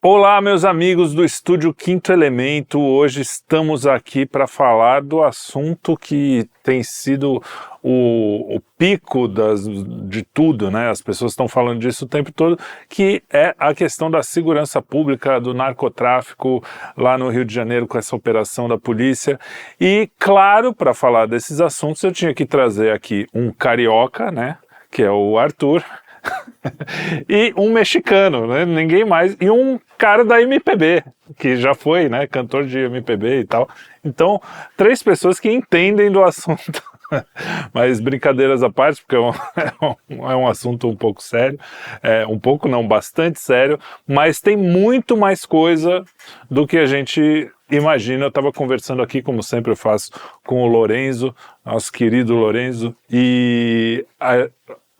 Olá, meus amigos do Estúdio Quinto Elemento. Hoje estamos aqui para falar do assunto que tem sido o pico de tudo, né? As pessoas estão falando disso o tempo todo, que é a questão da segurança pública, do narcotráfico lá no Rio de Janeiro com essa operação da polícia. E, claro, para falar desses assuntos eu tinha que trazer aqui um carioca, né? Que é o Arthur. E um mexicano, né? Ninguém mais, e um cara da MPB, que já foi, né, cantor de MPB e tal. Então, três pessoas que entendem do assunto. Mas brincadeiras à parte, porque é um assunto um pouco sério, um pouco não, bastante sério, mas tem muito mais coisa do que a gente imagina. Eu estava conversando aqui, como sempre eu faço, com o Lorenzo, nosso querido Lorenzo, e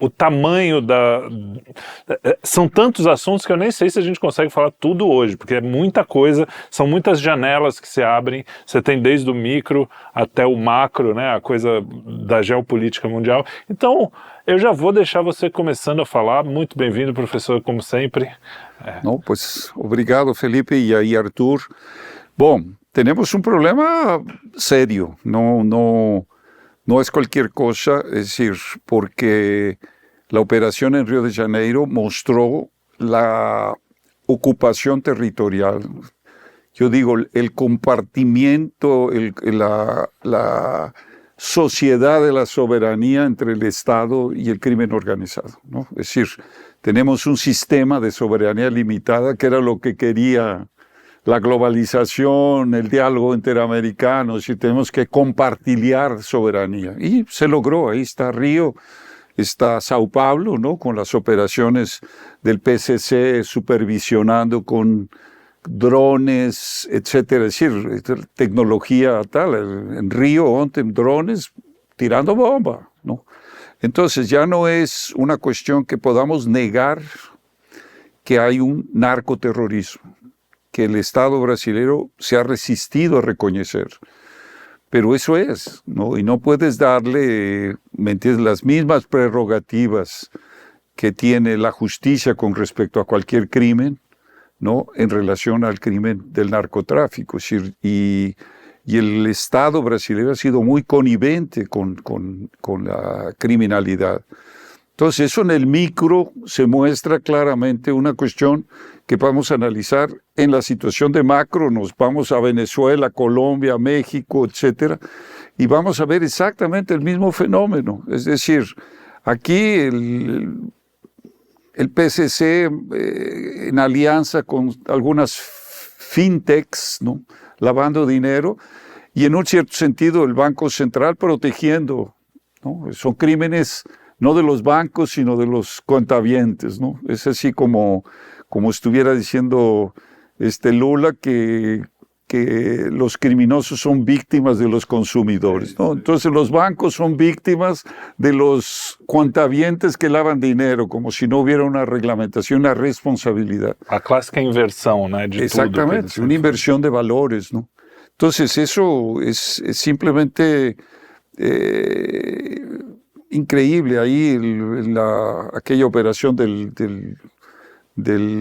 o tamanho são tantos assuntos que eu nem sei se a gente consegue falar tudo hoje, porque é muita coisa, são muitas janelas que se abrem, você tem desde o micro até o macro, né, a coisa da geopolítica mundial. Então, eu já vou deixar você começando a falar. Muito bem-vindo, professor, como sempre. No, pues, obrigado, Felipe, y ahí Artur. Bom, tenemos un problema serio, no es cualquier cosa, es decir, porque la operación en Río de Janeiro mostró la ocupación territorial. Yo digo, el compartimiento, la sociedad de la soberanía entre el Estado y el crimen organizado, ¿no? Es decir, tenemos un sistema de soberanía limitada que era lo que quería la globalización, el diálogo interamericano, si tenemos que compartilhar soberanía. Y se logró, ahí está Río, está Sao Paulo, ¿no? Con las operaciones del PCC supervisionando con drones, etcétera. Es decir, tecnología tal, en Río, drones tirando bomba, ¿no? Entonces ya no es una cuestión que podamos negar que hay un narcoterrorismo, que el Estado brasileño se ha resistido a reconocer. Pero eso es, ¿no? Y no puedes darle, ¿me entiendes?, las mismas prerrogativas que tiene la justicia con respecto a cualquier crimen, ¿no?, en relación al crimen del narcotráfico. Es decir, y el Estado brasileño ha sido muy connivente con la criminalidad. Entonces, eso en el micro se muestra claramente una cuestión que vamos a analizar en la situación de macro. Nos vamos a Venezuela, Colombia, México, etcétera, y vamos a ver exactamente el mismo fenómeno. Es decir, aquí el PCC en alianza con algunas fintechs, ¿no?, lavando dinero, y en un cierto sentido el Banco Central protegiendo, ¿no? Son crímenes no de los bancos, sino de los cuentavientes, ¿no? Es así como estuviera diciendo Lula que los criminosos son víctimas de los consumidores, ¿no? Entonces los bancos son víctimas de los cuentavientes que lavan dinero, como si no hubiera una reglamentación, una responsabilidad. A clásica inversión, ¿no?, de exactamente, tudo. Una inversión de valores, ¿no? Entonces eso es simplemente increíble. Ahí aquella operación de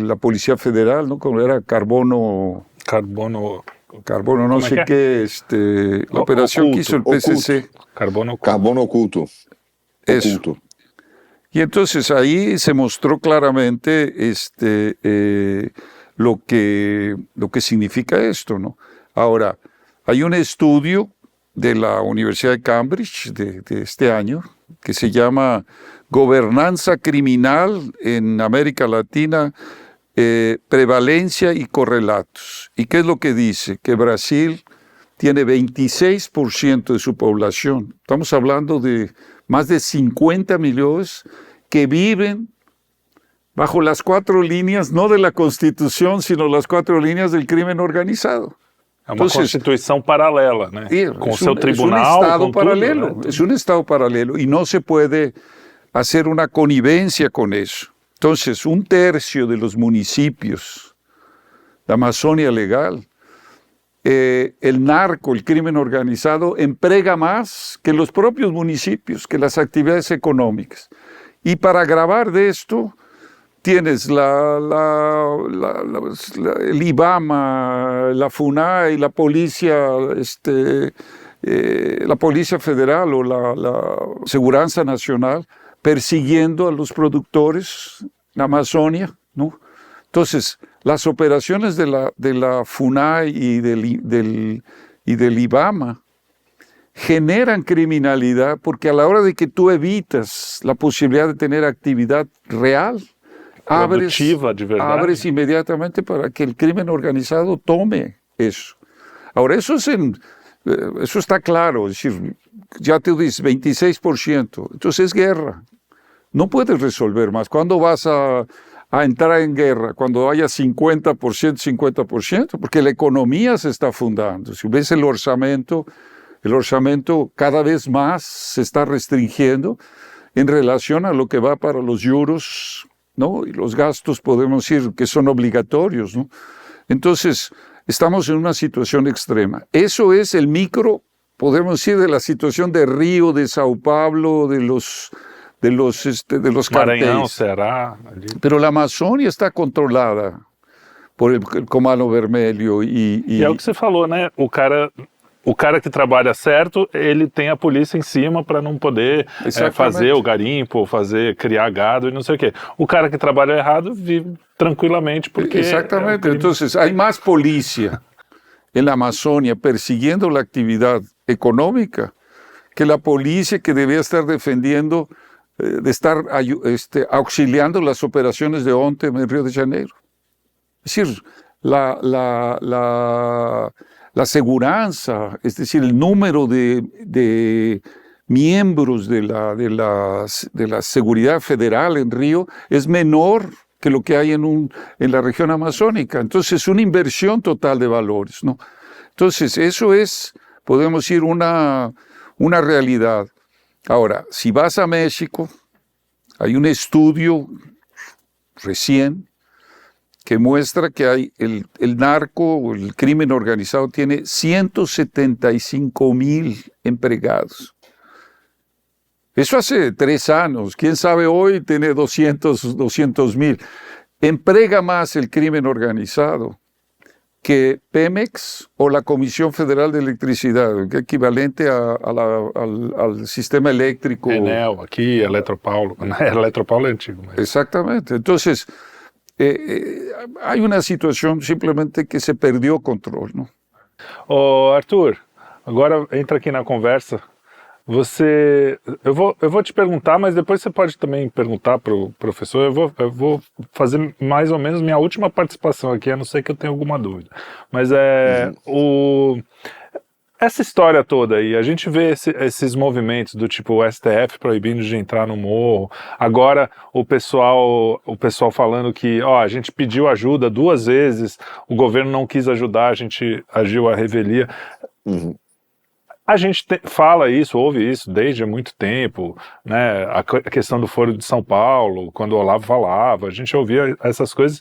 la Policía Federal, ¿no?, como era Carbono, no sé qué, la operación que hizo el PCC. Carbono oculto. Eso. Y entonces ahí se mostró claramente lo que significa esto, ¿no? Ahora, hay un estudio de la Universidad de Cambridge de este año que se llama Gobernanza Criminal en América Latina, Prevalencia y Correlatos. ¿Y qué es lo que dice? Que Brasil tiene 26% de su población. Estamos hablando de más de 50 millones que viven bajo las 4 líneas, no de la Constitución, sino las 4 líneas del crimen organizado. É uma constituição paralela, né? Com seu tribunal, es un estado paralelo, tudo, ¿no? Es un estado paralelo y no se puede hacer una connivencia con eso. Entonces, 1/3 de los municipios de Amazonia legal, el narco, el crimen organizado, emprega más que los propios municipios, que las actividades económicas. Y para agravar de esto, tienes el IBAMA, la FUNAI, la policía, la Policía Federal o la Seguridad Nacional persiguiendo a los productores en Amazonia, ¿no? Entonces, las operaciones de la FUNAI y del IBAMA generan criminalidad porque a la hora de que tú evitas la posibilidad de tener actividad real, abres inmediatamente para que el crimen organizado tome eso. Ahora, eso está claro, es decir, ya te dices 26%, entonces es guerra. No puedes resolver más. ¿Cuándo vas a entrar en guerra? Cuando haya 50%, porque la economía se está fundando. Si ves el orzamento cada vez más se está restringiendo en relación a lo que va para los juros, ¿no? Y los gastos, podemos decir, que son obligatorios, ¿no? Entonces, estamos en una situación extrema. Eso es el micro, podemos decir, de la situación de Río, de Sao Paulo, de los Maranhão, cartéis. Ceará. Pero la Amazônia está controlada por el Comando Vermelho E é o que você falou, né? O cara que trabalha certo, ele tem a polícia em cima para não poder fazer o garimpo, criar gado e não sei o quê. O cara que trabalha errado vive tranquilamente porque... Exactamente. Entonces, hay más policía en la Amazonia persiguiendo la actividad económica que la policía que debía estar defendiendo, de estar auxiliando las operaciones de ONTEM en Río de Janeiro. Es decir, la seguridad, es decir, el número de miembros de la seguridad federal en Río es menor que lo que hay en la región amazónica. Entonces, es una inversión total de valores, ¿no? Entonces, eso es, podemos decir, una realidad. Ahora, si vas a México, hay un estudio recién que muestra que hay el narco o el crimen organizado tiene 175,000 empleados. Eso hace 3 años. ¿Quién sabe hoy? Tiene 200,000. Emplea más el crimen organizado que Pemex o la Comisión Federal de Electricidad, que es equivalente al sistema eléctrico. Enel, aquí, Eletropaulo. Eletropaulo es antiguo. Exactamente. Entonces, hay una situação simplesmente que se perdeu o controle, não? Ô, Arthur, agora entra aqui na conversa. Eu vou te perguntar, mas depois você pode também perguntar para o professor. Eu vou fazer mais ou menos minha última participação aqui, a não ser que eu tenha alguma dúvida. Mas essa história toda aí, a gente vê esses movimentos do tipo o STF proibindo de entrar no morro, agora o pessoal falando que a gente pediu ajuda 2 vezes, o governo não quis ajudar, a gente agiu à revelia. A gente fala isso, ouve isso desde há muito tempo, né? A questão do Foro de São Paulo, quando o Olavo falava, a gente ouvia essas coisas.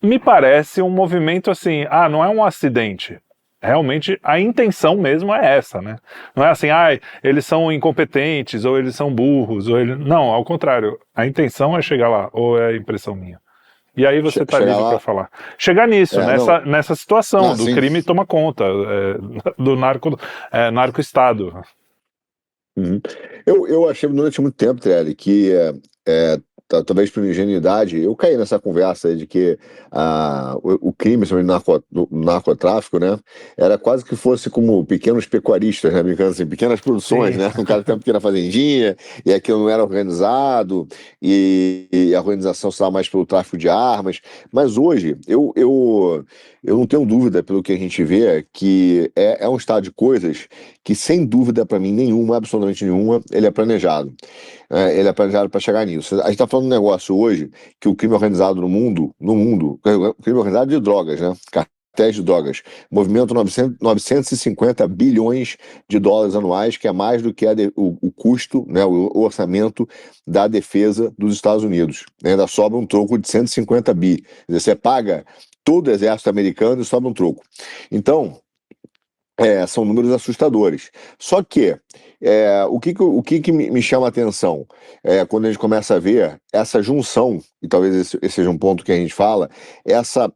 Me parece um movimento assim, não é um acidente. Realmente a intenção mesmo é essa, né? Não é assim, eles são incompetentes, ou eles são burros, Não, ao contrário, a intenção é chegar lá, ou é impressão minha? E aí você está livre para falar. Chegar nisso, nessa situação do crime toma conta, do narco-estado. Eu achei durante muito tempo, Trelli, que talvez por ingenuidade, eu caí nessa conversa de que o crime sobre narcotráfico, né, era quase que fosse como pequenos pecuaristas, né, brincando assim, pequenas produções, né, um cara tem uma pequena fazendinha, e aquilo não era organizado, e a organização se dava mais pelo tráfico de armas, mas hoje, eu não tenho dúvida, pelo que a gente vê, que é um estado de coisas que, sem dúvida, para mim, nenhuma, absolutamente nenhuma, ele é planejado. Ele é planejado para chegar nisso. A gente está falando de um negócio hoje que o crime organizado no mundo, o crime organizado de drogas, né? Cartéis de drogas, movimento 950 bilhões de dólares anuais, que é mais do que o custo, né, o orçamento da defesa dos Estados Unidos. Ainda sobra um troco de 150 bi. Quer dizer, você paga todo o exército americano e sobra um troco. Então, São números assustadores. Só que o que me chama a atenção quando a gente começa a ver essa junção, e talvez esse seja um ponto que a gente fala, essa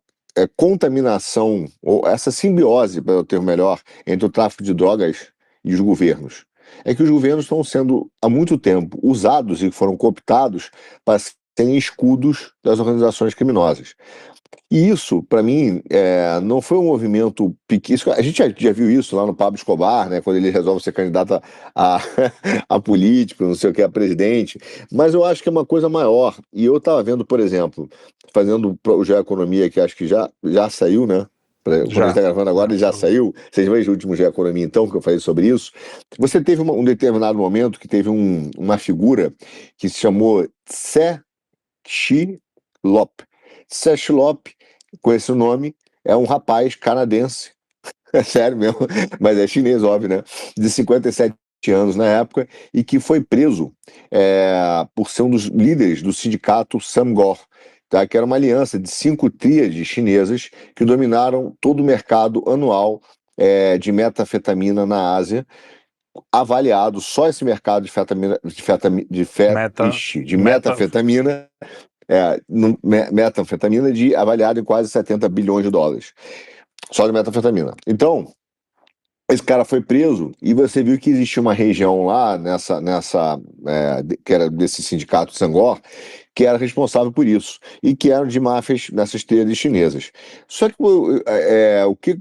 contaminação, ou essa simbiose, para eu ter melhor, entre o tráfico de drogas e os governos. É que os governos estão sendo, há muito tempo, usados e foram cooptados para serem escudos das organizações criminosas. E isso, para mim, não foi um movimento pequeno. A gente já viu isso lá no Pablo Escobar, né, quando ele resolve ser candidato a político, não sei o que, a presidente. Mas eu acho que é uma coisa maior. E eu estava vendo, por exemplo, fazendo o Geoeconomia, que acho que já saiu, né? Quando a gente está gravando agora, ele já saiu. Vocês vejam o último Geoeconomia, então, que eu falei sobre isso. Você teve um determinado momento que teve uma figura que se chamou Tse Chi Lop. Tse Chi Lop, com esse nome, é um rapaz canadense, é sério mesmo, mas é chinês, óbvio, né? De 57 anos na época, e que foi preso por ser um dos líderes do sindicato Samgor, tá? Que era uma aliança de 5 tríades chinesas que dominaram todo o mercado anual de metanfetamina na Ásia, avaliado só esse mercado de metanfetamina, metanfetamina avaliado em quase 70 bilhões de dólares. Só de metanfetamina. Então, esse cara foi preso e você viu que existia uma região lá, que era desse sindicato Samgor, que era responsável por isso. E que eram de máfias nessas tríades chinesas. Só que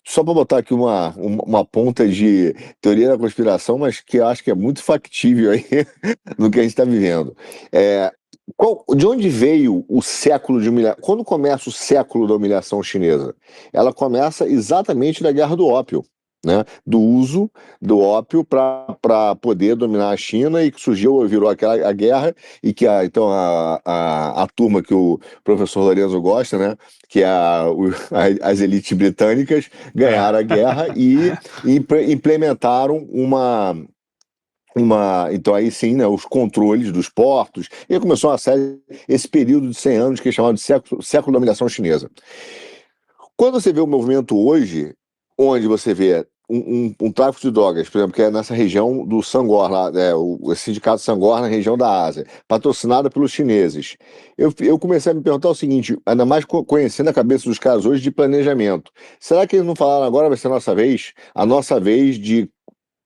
só para botar aqui uma ponta de teoria da conspiração, mas que eu acho que é muito factível aí no que a gente está vivendo. De onde veio o século de humilhação? Quando começa o século da humilhação chinesa? Ela começa exatamente da Guerra do Ópio, né? Do uso do ópio para poder dominar a China, e que virou a guerra, e que então a turma que o professor Lorenzo gosta, né? Que é as elites britânicas, ganharam a guerra e implementaram então aí sim, né, os controles dos portos, e aí começou esse período de 100 anos que é chamado de século da dominação chinesa. Quando você vê o movimento hoje, onde você vê um tráfico de drogas, por exemplo, que é nessa região do Samgor, lá, o sindicato Samgor na região da Ásia, patrocinado pelos chineses, eu comecei a me perguntar o seguinte, ainda mais conhecendo a cabeça dos caras hoje de planejamento, será que eles não falaram agora vai ser a nossa vez de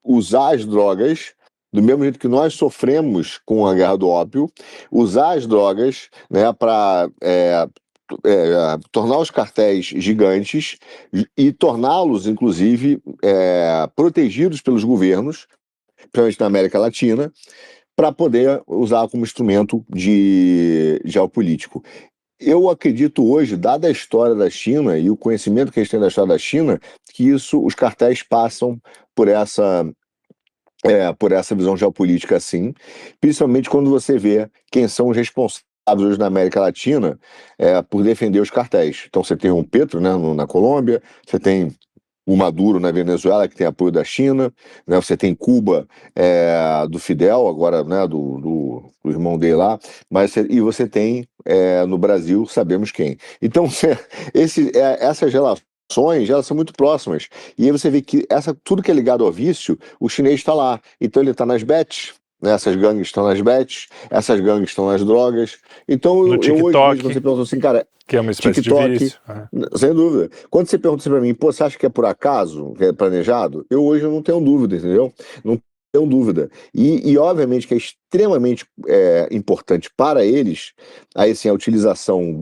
usar as drogas do mesmo jeito que nós sofremos com a guerra do ópio, usar as drogas, né, para tornar os cartéis gigantes e torná-los, inclusive, protegidos pelos governos, principalmente na América Latina, para poder usar como instrumento de geopolítico. Eu acredito hoje, dada a história da China e o conhecimento que a gente tem da história da China, que os cartéis passam por essa visão geopolítica, sim, principalmente quando você vê quem são os responsáveis hoje na América Latina por defender os cartéis. Então você tem o Petro, né, na Colômbia, você tem o Maduro na Venezuela, que tem apoio da China, né, você tem Cuba do Fidel, agora, né, do irmão dele lá, e você tem no Brasil, sabemos quem. Então essas relações, elas são muito próximas. E aí você vê que tudo que é ligado ao vício, o chinês está lá. Então ele está nas bets, né? Essas gangues estão nas bets, essas gangues estão nas drogas. Então no TikTok, hoje você pergunta assim, cara, que é uma espécie TikTok, de vício. Sem dúvida. Quando você pergunta assim pra mim, você acha que é por acaso, que é planejado? Hoje eu não tenho dúvida, entendeu? Não tenho dúvida. E obviamente que é extremamente importante para eles aí, assim, a utilização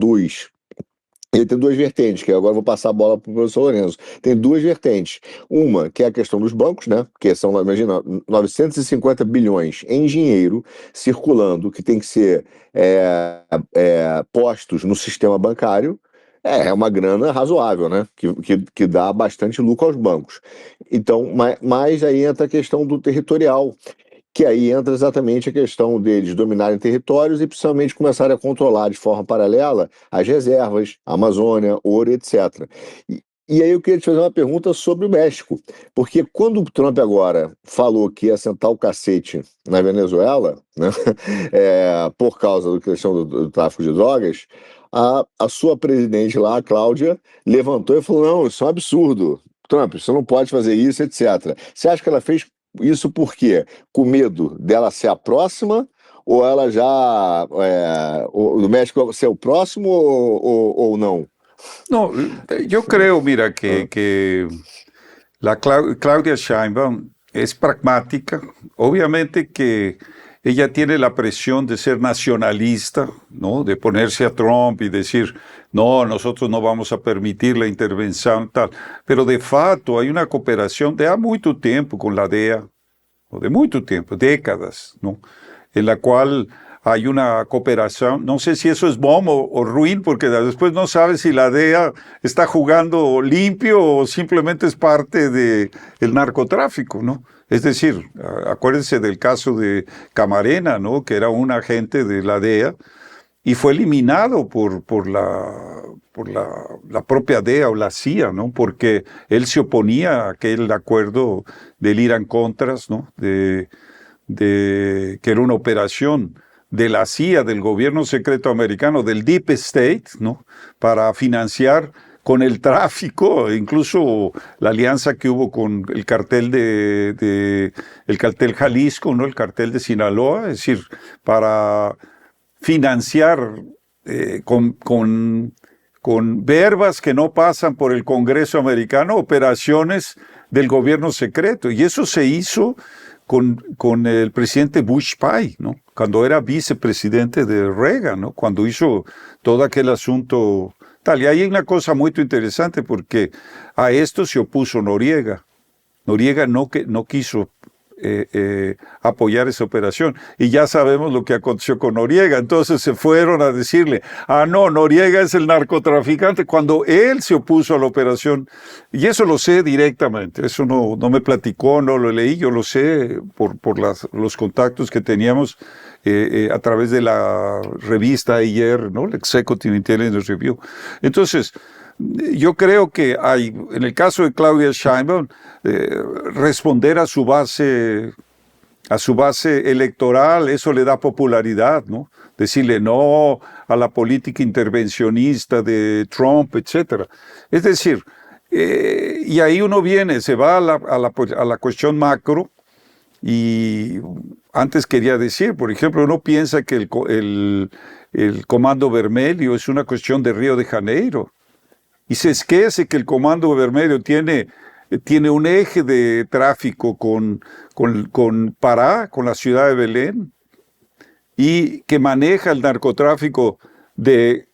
ele tem 2 vertentes, que agora eu vou passar a bola para o professor Lorenzo. Tem 2 vertentes. Uma, que é a questão dos bancos, né? Que são, imagina, 950 bilhões em dinheiro circulando, que tem que ser postos no sistema bancário. É uma grana razoável, né? Que dá bastante lucro aos bancos. Então, mas aí entra a questão do territorial, que aí entra exatamente a questão deles dominarem territórios e principalmente começarem a controlar de forma paralela as reservas, a Amazônia, ouro, etc. E aí eu queria te fazer uma pergunta sobre o México, porque quando o Trump agora falou que ia sentar o cacete na Venezuela, né, por causa da questão do tráfico de drogas, a sua presidente lá, a Cláudia, levantou e falou, não, isso é um absurdo. Trump, você não pode fazer isso, etc. Você acha que ela fez isso por quê? Com medo dela ser a próxima? Ou ela já... o México ser o próximo ou não? No, yo creo, mira, Ah, que Claudia Sheinbaum es pragmática. Obviamente que ella tiene la presión de ser nacionalista, ¿no? De ponerse a Trump y decir, no, nosotros no vamos a permitir la intervención, tal. Pero de facto hay una cooperación de ha mucho tiempo con la DEA, o de mucho tiempo, décadas, ¿no? En la cual hay una cooperación, no sé si eso es bueno o ruin, porque después no sabes si la DEA está jugando limpio o simplemente es parte del narcotráfico, ¿no? Es decir, acuérdense del caso de Camarena, ¿no? Que era un agente de la DEA y fue eliminado por la propia DEA o la CIA, ¿no? Porque él se oponía a aquel acuerdo del Irán-Contras, ¿no? Que era una operación de la CIA, del gobierno secreto americano, del Deep State, ¿no? Para financiar con el tráfico, incluso la alianza que hubo con el cartel el cartel Jalisco, ¿no? El cartel de Sinaloa, es decir, para financiar con verbas que no pasan por el Congreso americano, operaciones del gobierno secreto. Y eso se hizo con el presidente Bush Pai, ¿no? Cuando era vicepresidente de Reagan, ¿no? Cuando hizo todo aquel asunto tal. Y hay una cosa muy interesante porque a esto se opuso Noriega. Noriega no quiso apoyar esa operación. Y ya sabemos lo que aconteció con Noriega. Entonces se fueron a decirle, no, Noriega es el narcotraficante, cuando él se opuso a la operación. Y eso lo sé directamente. Eso no me platicó, no lo leí. Yo lo sé por los contactos que teníamos a través de la revista ayer, ¿no? El Executive Intelligence Review. Entonces, yo creo que hay, en el caso de Claudia Sheinbaum, responder a su base electoral, eso le da popularidad, ¿no? Decirle no a la política intervencionista de Trump, etcétera. Es decir, y ahí uno se va a la cuestión macro, y antes quería decir, por ejemplo, uno piensa que el Comando Vermelho es una cuestión de Río de Janeiro, y se esquece que el Comando Vermelho tiene un eje de tráfico con Pará, con la ciudad de Belén, y que maneja el narcotráfico de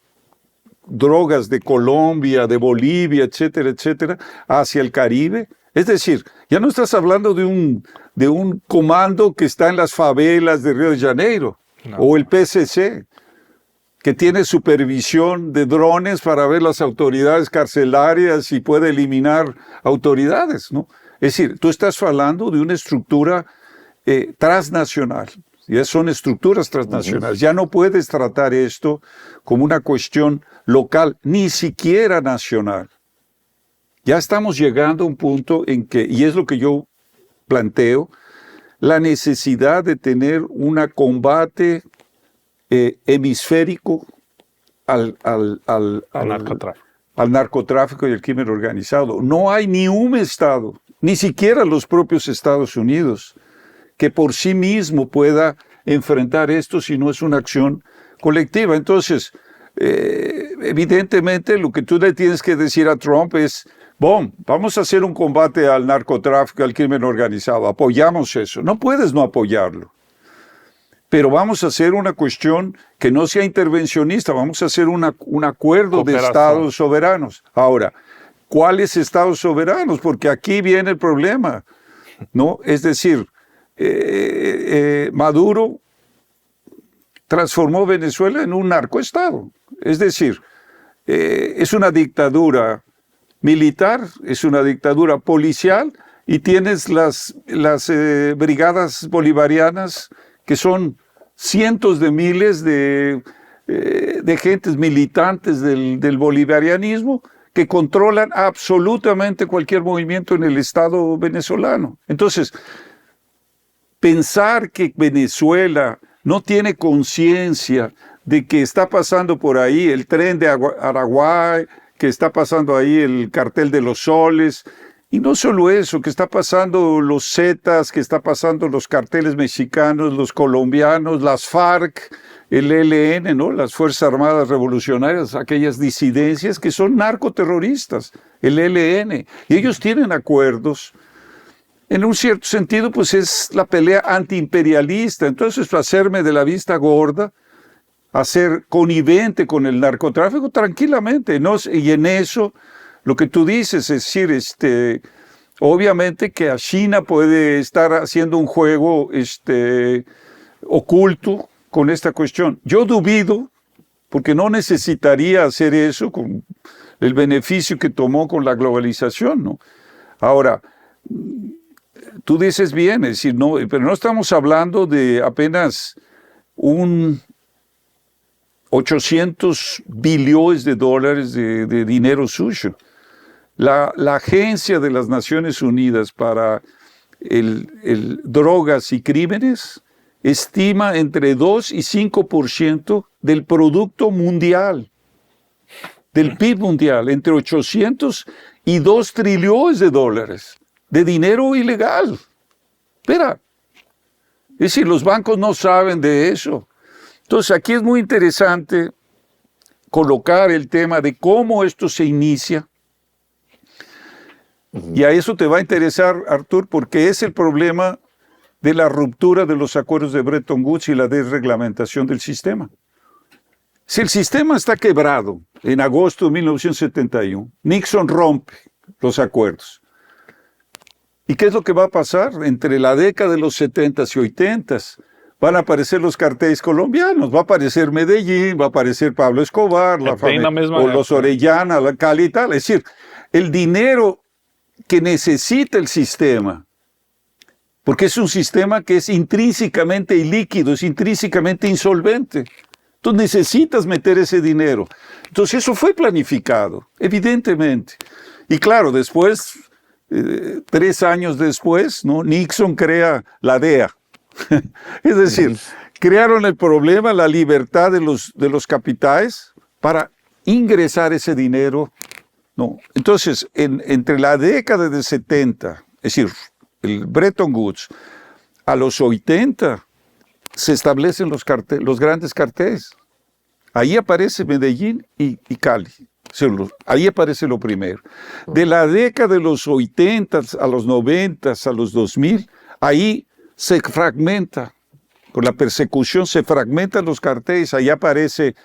drogas de Colombia, de Bolivia, etcétera, etcétera, hacia el Caribe. Es decir, ya no estás hablando de un comando que está en las favelas de Río de Janeiro, no, o el PCC, que tiene supervisión de drones para ver las autoridades carcelarias y puede eliminar autoridades, ¿no? Es decir, tú estás hablando de una estructura transnacional. Ya son estructuras transnacionales. Ya no puedes tratar esto como una cuestión local, ni siquiera nacional. Ya estamos llegando a un punto en que, y es lo que yo planteo, la necesidad de tener un combate hemisférico al narcotráfico y al crimen organizado. No hay ni un Estado, ni siquiera los propios Estados Unidos, que por sí mismo pueda enfrentar esto si no es una acción colectiva. Entonces, evidentemente lo que tú le tienes que decir a Trump es, vamos a hacer un combate al narcotráfico, al crimen organizado, apoyamos eso. No puedes no apoyarlo. Pero vamos a hacer una cuestión que no sea intervencionista, vamos a hacer un acuerdo de estados soberanos. Ahora, ¿cuáles estados soberanos? Porque aquí viene el problema, ¿no? Es decir, Maduro transformó Venezuela en un narcoestado. Es decir, es una dictadura militar, es una dictadura policial, y tienes las brigadas bolivarianas, que son cientos de miles de gentes militantes del bolivarianismo que controlan absolutamente cualquier movimiento en el Estado venezolano. Entonces, pensar que Venezuela no tiene conciencia de que está pasando por ahí el tren de Araguay, que está pasando ahí el cartel de los soles, Y no solo eso, que está pasando los Zetas, que está pasando los carteles mexicanos, los colombianos, las FARC, el ELN, ¿no? Las Fuerzas Armadas Revolucionarias, aquellas disidencias que son narcoterroristas, el ELN. Y ellos tienen acuerdos. En un cierto sentido, pues es la pelea antiimperialista. Entonces, hacerme de la vista gorda, hacer connivente con el narcotráfico tranquilamente, ¿no? Y en eso, lo que tú dices, es decir, obviamente que a China puede estar haciendo un juego oculto con esta cuestión. Yo dubido, porque no necesitaría hacer eso con el beneficio que tomó con la globalización, ¿no? Ahora, tú dices bien, es decir, no, pero no estamos hablando de apenas un 800 billones de dólares de dinero suyo. La Agencia de las Naciones Unidas para Drogas y Crímenes estima entre 2 y 5% del producto mundial, del PIB mundial, entre 800 y 2 trillones de dólares de dinero ilegal. Espera, es decir, los bancos no saben de eso. Entonces, aquí es muy interesante colocar el tema de cómo esto se inicia. Y a eso te va a interesar, Artur, porque es el problema de la ruptura de los acuerdos de Bretton Woods y la desreglamentación del sistema. Si el sistema está quebrado en agosto de 1971, Nixon rompe los acuerdos. ¿Y qué es lo que va a pasar? Entre la década de los 70s y 80s van a aparecer los carteles colombianos, va a aparecer Medellín, va a aparecer Pablo Escobar, o los Orellana, la Cali y tal. Es decir, el dinero que necesita el sistema, porque es un sistema que es intrínsecamente ilíquido, es intrínsecamente insolvente. Tú necesitas meter ese dinero. Entonces eso fue planificado, evidentemente. Y claro, después, 3 años después, ¿no? Nixon crea la DEA. Es decir, crearon el problema, la libertad de los capitales para ingresar ese dinero. No. Entonces, entre la década de 70, es decir, el Bretton Woods, a los 80, se establecen los grandes carteles. Ahí aparece Medellín y Cali. Ahí aparece lo primero. De la década de los 80 a los 90, a los 2000, ahí se fragmenta. Con la persecución se fragmentan los carteles. Ahí aparece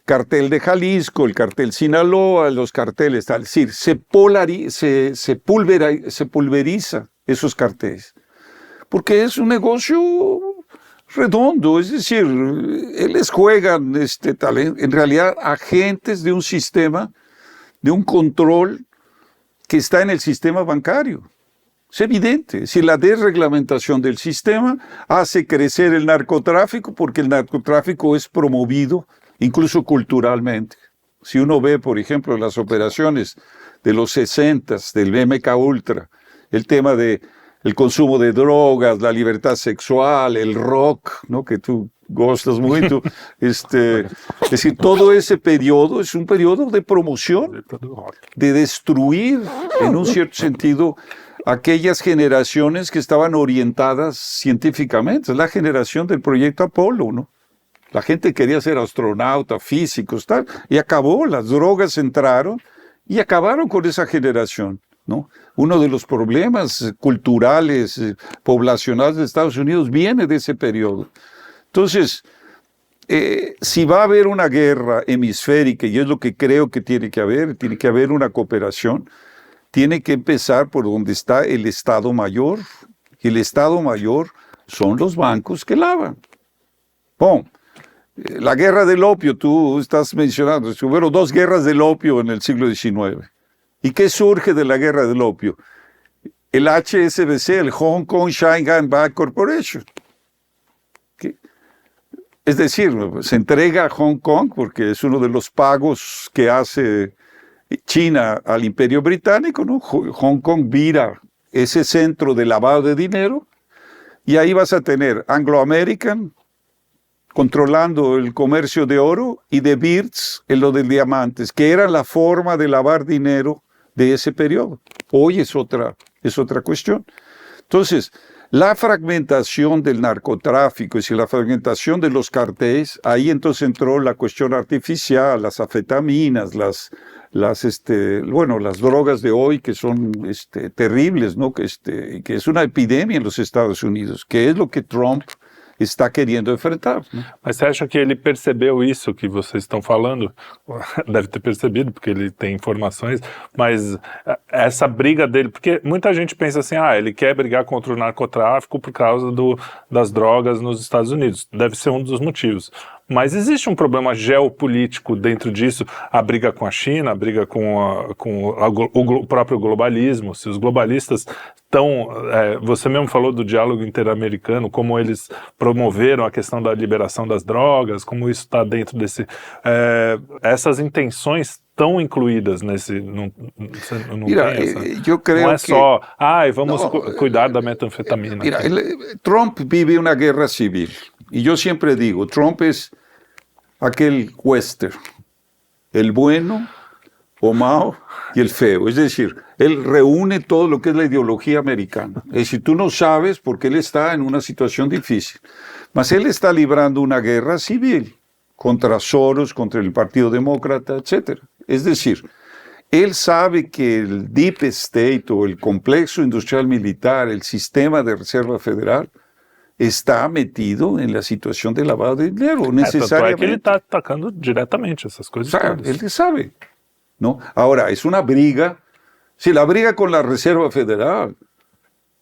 cartel de Jalisco, el cartel Sinaloa, los carteles, tal. Es decir, se pulveriza esos carteles. Porque es un negocio redondo, es decir, les juegan en realidad agentes de un sistema, de un control que está en el sistema bancario. Es evidente, si la desreglamentación del sistema hace crecer el narcotráfico, porque el narcotráfico es promovido incluso culturalmente. Si uno ve, por ejemplo, las operaciones de los 60s, del MK Ultra, el tema de el consumo de drogas, la libertad sexual, el rock, ¿no? Que tú gustas mucho. Es decir, todo ese periodo es un periodo de promoción, de destruir, en un cierto sentido, aquellas generaciones que estaban orientadas científicamente. Es la generación del proyecto Apolo, ¿no? La gente quería ser astronauta, físicos, tal, y acabó, las drogas entraron y acabaron con esa generación, ¿no? Uno de los problemas culturales, poblacionales de Estados Unidos viene de ese periodo. Entonces, si va a haber una guerra hemisférica, y es lo que creo que tiene que haber una cooperación, tiene que empezar por donde está el Estado Mayor, y el Estado Mayor son los bancos que lavan. Bon. La guerra del opio, tú estás mencionando, hubo 2 guerras del opio en el siglo XIX. ¿Y qué surge de la guerra del opio? El HSBC, el Hong Kong Shanghai Bank Corporation. Es decir, se entrega a Hong Kong porque es uno de los pagos que hace China al Imperio Británico, ¿no? Hong Kong vira ese centro de lavado de dinero y ahí vas a tener Anglo American controlando el comercio de oro y de Beards en lo de diamantes, que era la forma de lavar dinero de ese periodo. Hoy es otra cuestión. Entonces, la fragmentación del narcotráfico y la fragmentación de los carteles, ahí entonces entró la cuestión artificial, las anfetaminas, las drogas de hoy que son terribles, ¿no? Que es una epidemia en los Estados Unidos, que es lo que Trump está querendo enfrentar. Né? Mas você acha que ele percebeu isso que vocês estão falando? Deve ter percebido, porque ele tem informações, mas essa briga dele, porque muita gente pensa assim, ele quer brigar contra o narcotráfico por causa das drogas nos Estados Unidos. Deve ser um dos motivos. Mas existe um problema geopolítico dentro disso, a briga com a China, a briga com o próprio globalismo. Se os globalistas estão... você mesmo falou do diálogo interamericano, como eles promoveram a questão da liberação das drogas, como isso está dentro desse... essas intenções estão incluídas nesse... Mira, eu creio não é que... só, vamos cuidar da metanfetamina. Mira, Trump vive una guerra civil. Y yo siempre digo, Trump es aquel western, el bueno, o Mao y el feo. Es decir, él reúne todo lo que es la ideología americana. Es decir, tú no sabes porque él está en una situación difícil. Mas él está librando una guerra civil contra Soros, contra el Partido Demócrata, etc. Es decir, él sabe que el Deep State o el complejo industrial militar, el sistema de Reserva Federal, está metido en la situación de lavado de dinero, necesariamente. Tanto é que ele está atacando diretamente essas coisas todas. Él sabe, ¿no? Ahora, es una briga, si la briga con la Reserva Federal,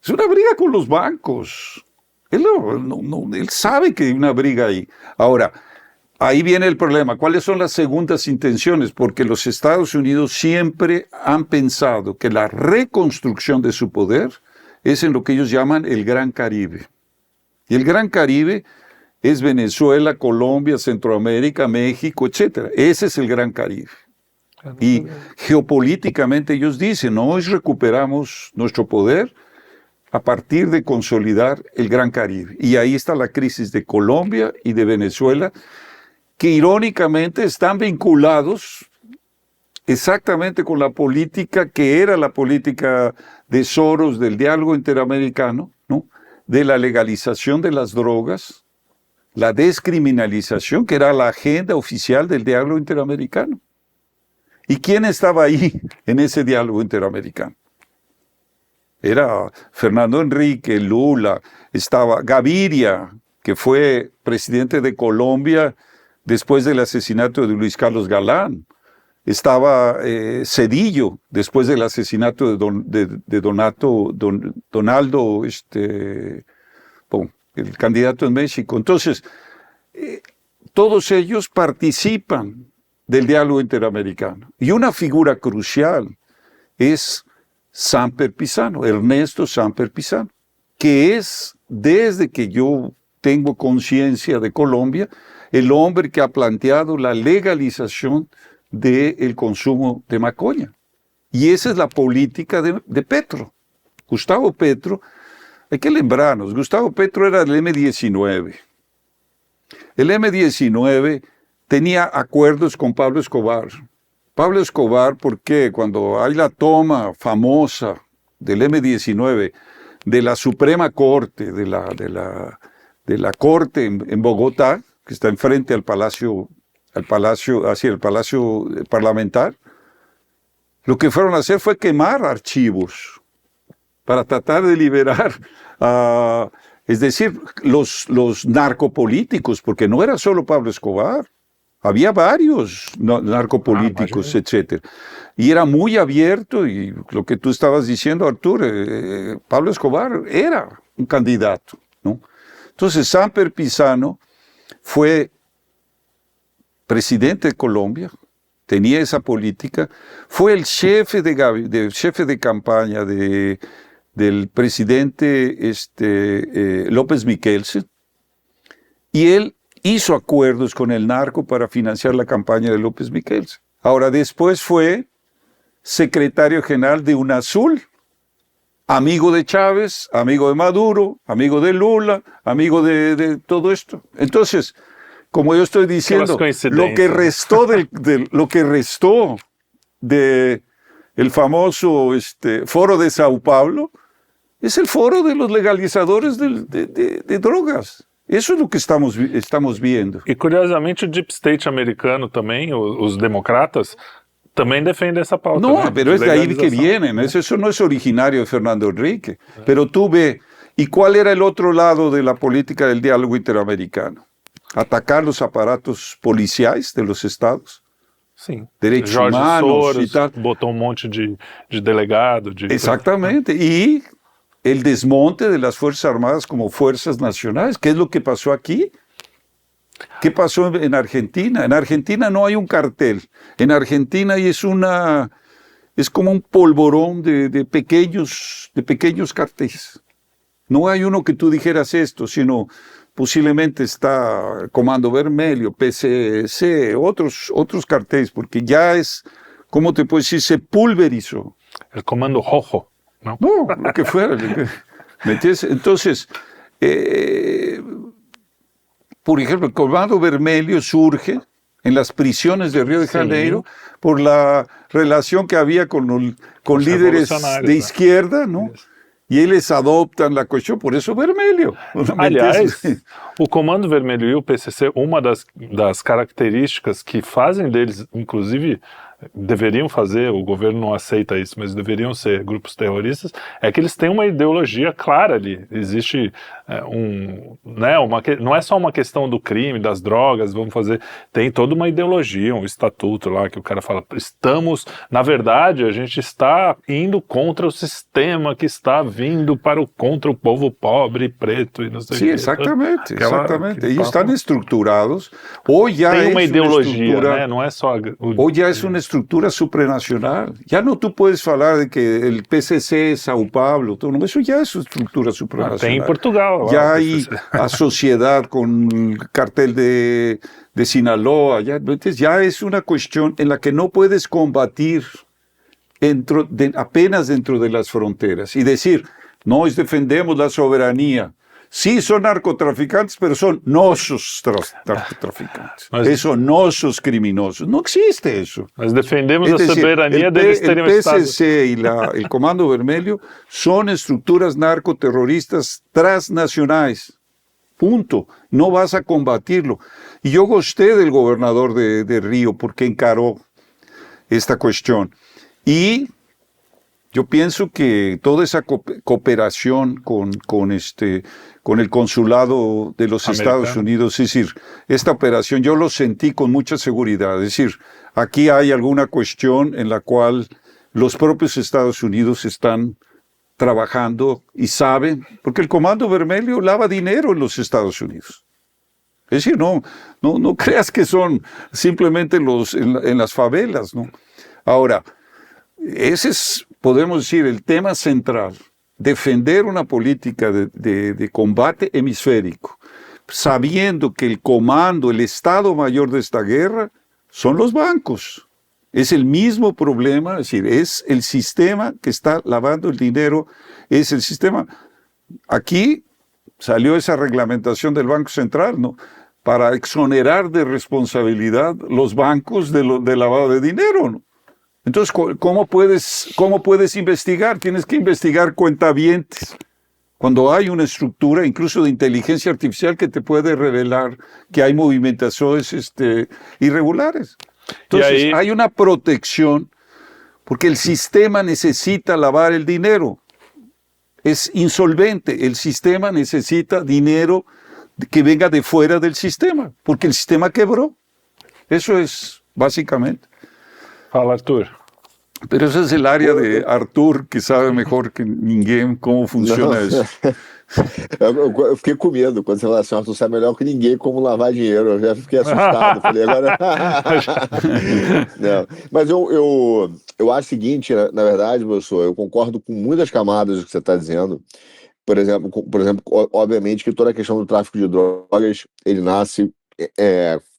es una briga con los bancos. Él sabe que hay una briga ahí. Ahora, ahí viene el problema. ¿Cuáles son las segundas intenciones? Porque los Estados Unidos siempre han pensado que la reconstrucción de su poder es en lo que ellos llaman el Gran Caribe. Y el Gran Caribe es Venezuela, Colombia, Centroamérica, México, etc. Ese es el Gran Caribe. Y geopolíticamente ellos dicen, hoy recuperamos nuestro poder a partir de consolidar el Gran Caribe. Y ahí está la crisis de Colombia y de Venezuela, que irónicamente están vinculados exactamente con la política que era la política de Soros, del diálogo interamericano, ¿no? De la legalización de las drogas, la descriminalización, que era la agenda oficial del diálogo interamericano. ¿Y quién estaba ahí en ese diálogo interamericano? Era Fernando Henrique, Lula, estaba Gaviria, que fue presidente de Colombia después del asesinato de Luis Carlos Galán. Estaba Zedillo, después del asesinato de Donaldo, el candidato en México. Entonces, todos ellos participan del diálogo interamericano. Y una figura crucial es Samper Pizano, Ernesto Samper Pizano, que es, desde que yo tengo conciencia de Colombia, el hombre que ha planteado la legalización del consumo de maconha. Y esa es la política de Petro. Gustavo Petro, hay que lembrarnos, Gustavo Petro era del M-19. El M-19 tenía acuerdos con Pablo Escobar. Pablo Escobar, porque cuando hay la toma famosa del M-19 de la Suprema Corte, de la Corte en Bogotá, que está enfrente al Palacio Parlamentar, lo que fueron a hacer fue quemar archivos para tratar de liberar, es decir, los narcopolíticos, porque no era solo Pablo Escobar, había varios narcopolíticos, etc. Y era muy abierto, y lo que tú estabas diciendo, Arturo, Pablo Escobar era un candidato, ¿no? Entonces, Samper Pizano fue presidente de Colombia, tenía esa política, fue el jefe de campaña del presidente López Miquelsen, y él hizo acuerdos con el narco para financiar la campaña de López Miquelsen. Ahora, después fue secretario general de UNASUL, amigo de Chávez, amigo de Maduro, amigo de Lula, amigo de todo esto. Entonces, como yo estoy diciendo, lo que restó el famoso Foro de Sao Paulo, es el foro de los legalizadores de drogas. Eso es lo que estamos viendo. E curiosamente o Deep State americano também, os democratas, também defendem essa pauta. No, né? pero es de ahí que vienen. Eso no es originario de Fernando Henrique. Pero tú ve, ¿y cuál era el otro lado de la política del diálogo interamericano? Atacar los aparatos policiais de los estados. Sim. Direitos Jorge humanos Soros e tal. botou um monte de delegado. Exactamente. Y el desmonte de las Fuerzas Armadas como fuerzas nacionales. ¿Qué es lo que pasó aquí? ¿Qué pasó en Argentina? En Argentina no hay un cartel. En Argentina es como un polvorón de pequeños carteles. No hay uno que tú dijeras esto, sino posiblemente está Comando Vermelho, PCC, otros carteles, porque ya es, ¿cómo te puedo decir? Se pulverizó. El Comando Rojo, ¿no? No, lo que fuera. ¿Me entiendes? Entonces, por ejemplo, el Comando Vermelho surge en las prisiones de Río de Janeiro por la relación que había con líderes de izquierda, ¿no? E eles adoptam a questão, por isso o vermelho. Aliás, o Comando Vermelho e o PCC, uma das características que fazem deles, inclusive, deveriam fazer, o governo não aceita isso, mas deveriam ser grupos terroristas, é que eles têm uma ideologia clara ali. Existe não é só uma questão do crime, das drogas, tem toda uma ideologia, um estatuto lá que o cara fala, na verdade, a gente está indo contra o sistema que está vindo contra o povo pobre e preto e não sei o que. Sim, exatamente. E estão estruturados, ou já tem uma ideologia, né? Não é só... Ou já é uma estrutura supranacional. Já não tu puedes falar de que o PCC, Sao Paulo, isso já é estrutura supranacional. Tem em Portugal. Ya hay a sociedad con el cartel de Sinaloa, ya es una cuestión en la que no puedes combatir apenas dentro de las fronteras y decir, nós defendemos la soberanía. Sí, son narcotraficantes, pero son nosos narcotraficantes. Son nosos criminosos. No existe eso. Mas defendemos a soberania deles terem el PCC y el Comando Vermelho son estructuras narcoterroristas transnacionales. Punto. No vas a combatirlo. Y yo gosté del gobernador de Río porque encaró esta cuestión. Y yo pienso que toda esa cooperación con el consulado de los Estados Unidos, es decir, esta operación yo lo sentí con mucha seguridad. Es decir, aquí hay alguna cuestión en la cual los propios Estados Unidos están trabajando y saben, porque el Comando Vermelho lava dinero en los Estados Unidos. Es decir, no creas que son simplemente en las favelas, ¿no? Ahora, ese es, podemos decir, el tema central, defender una política de combate hemisférico, sabiendo que el comando, el Estado Mayor de esta guerra, son los bancos. Es el mismo problema, es decir, es el sistema que está lavando el dinero, es el sistema. Aquí salió esa reglamentación del Banco Central, ¿no? Para exonerar de responsabilidad los bancos de lavado de dinero, ¿no? Entonces, ¿cómo puedes investigar? Tienes que investigar cuentavientes. Cuando hay una estructura, incluso de inteligencia artificial, que te puede revelar que hay movimentaciones irregulares. Entonces, hay una protección, porque el sistema necesita lavar el dinero. Es insolvente. El sistema necesita dinero que venga de fuera del sistema, porque el sistema quebró. Eso es, básicamente. Fala, Arthur. Pero ese es el área de Arthur, que sabe mejor que ninguém como funciona isso. Eu fiquei com medo quando você falou assim, Arthur sabe melhor que ninguém como lavar dinheiro. Eu já fiquei assustado. Falei, agora... Não. Mas eu acho o seguinte, na verdade, professor, eu concordo com muitas camadas do que você está dizendo. Por exemplo, obviamente que toda a questão do tráfico de drogas, ele nasce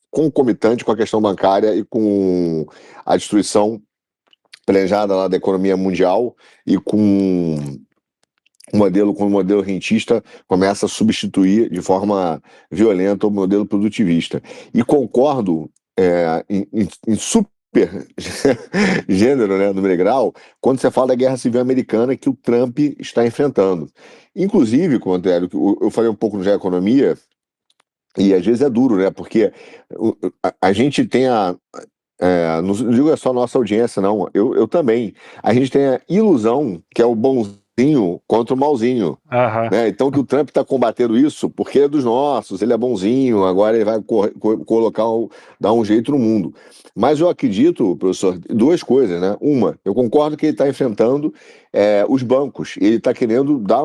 concomitante com a questão bancária e com a destruição planejada lá da economia mundial e com o modelo rentista começa a substituir de forma violenta o modelo produtivista. E concordo em gênero, né, número e grau, quando você fala da guerra civil americana que o Trump está enfrentando. Inclusive, como eu falei um pouco no Já Economia, e às vezes é duro, né, porque a gente tem não digo é só nossa audiência, não, eu também, a gente tem a ilusão que é o bonzinho contra o malzinho. Aham. Né? Então que o Trump está combatendo isso porque ele é dos nossos, ele é bonzinho, agora ele vai colocar, dar um jeito no mundo. Mas eu acredito, professor, duas coisas, né? Uma, eu concordo que ele está enfrentando os bancos, ele está querendo dar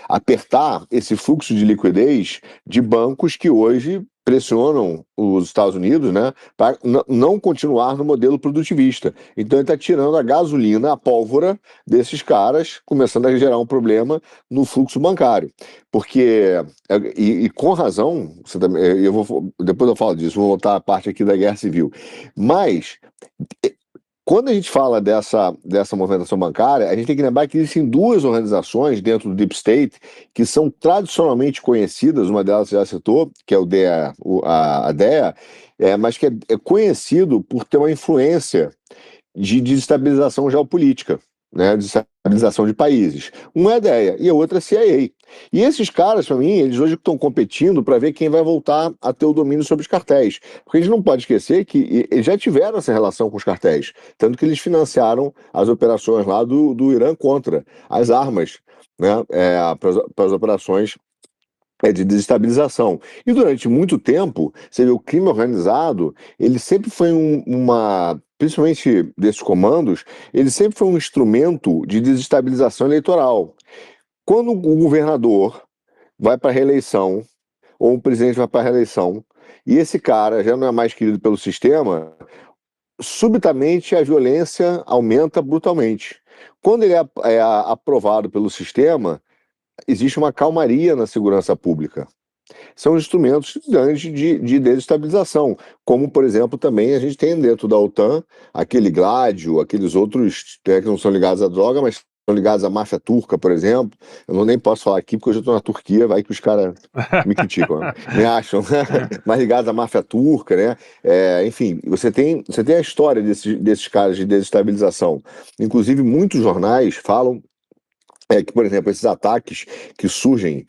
apertar esse fluxo de liquidez de bancos que hoje pressionam os Estados Unidos, né, para não continuar no modelo produtivista. Então ele está tirando a gasolina, a pólvora desses caras, começando a gerar um problema no fluxo bancário. Porque, e com razão, depois eu falo disso, vou voltar à parte aqui da Guerra Civil, mas quando a gente fala dessa movimentação bancária, a gente tem que lembrar que existem duas organizações dentro do Deep State que são tradicionalmente conhecidas, uma delas você já citou, que é a DEA, mas que é conhecido por ter uma influência de desestabilização geopolítica, né, desestabilização de países. Uma é a DEA e a outra é a CIA. E esses caras, para mim, eles hoje estão competindo para ver quem vai voltar a ter o domínio sobre os cartéis. Porque a gente não pode esquecer que eles já tiveram essa relação com os cartéis, tanto que eles financiaram as operações lá do Irã contra as armas, né, para as operações de desestabilização. E durante muito tempo, você vê, o crime organizado, ele sempre foi principalmente desses comandos, ele sempre foi um instrumento de desestabilização eleitoral. Quando o governador vai para a reeleição, ou o presidente vai para a reeleição, e esse cara já não é mais querido pelo sistema, subitamente a violência aumenta brutalmente. Quando ele é aprovado pelo sistema, existe uma calmaria na segurança pública. São instrumentos grandes de desestabilização, como, por exemplo, também a gente tem dentro da OTAN aquele Gládio, aqueles outros que não são ligados à droga, mas são ligados à máfia turca, por exemplo. Eu nem posso falar aqui porque eu já estou na Turquia, vai que os caras me criticam, né? Me acham, mas ligados à máfia turca, né? Enfim, você tem a história desses caras de desestabilização. Inclusive, muitos jornais falam que, por exemplo, esses ataques que surgem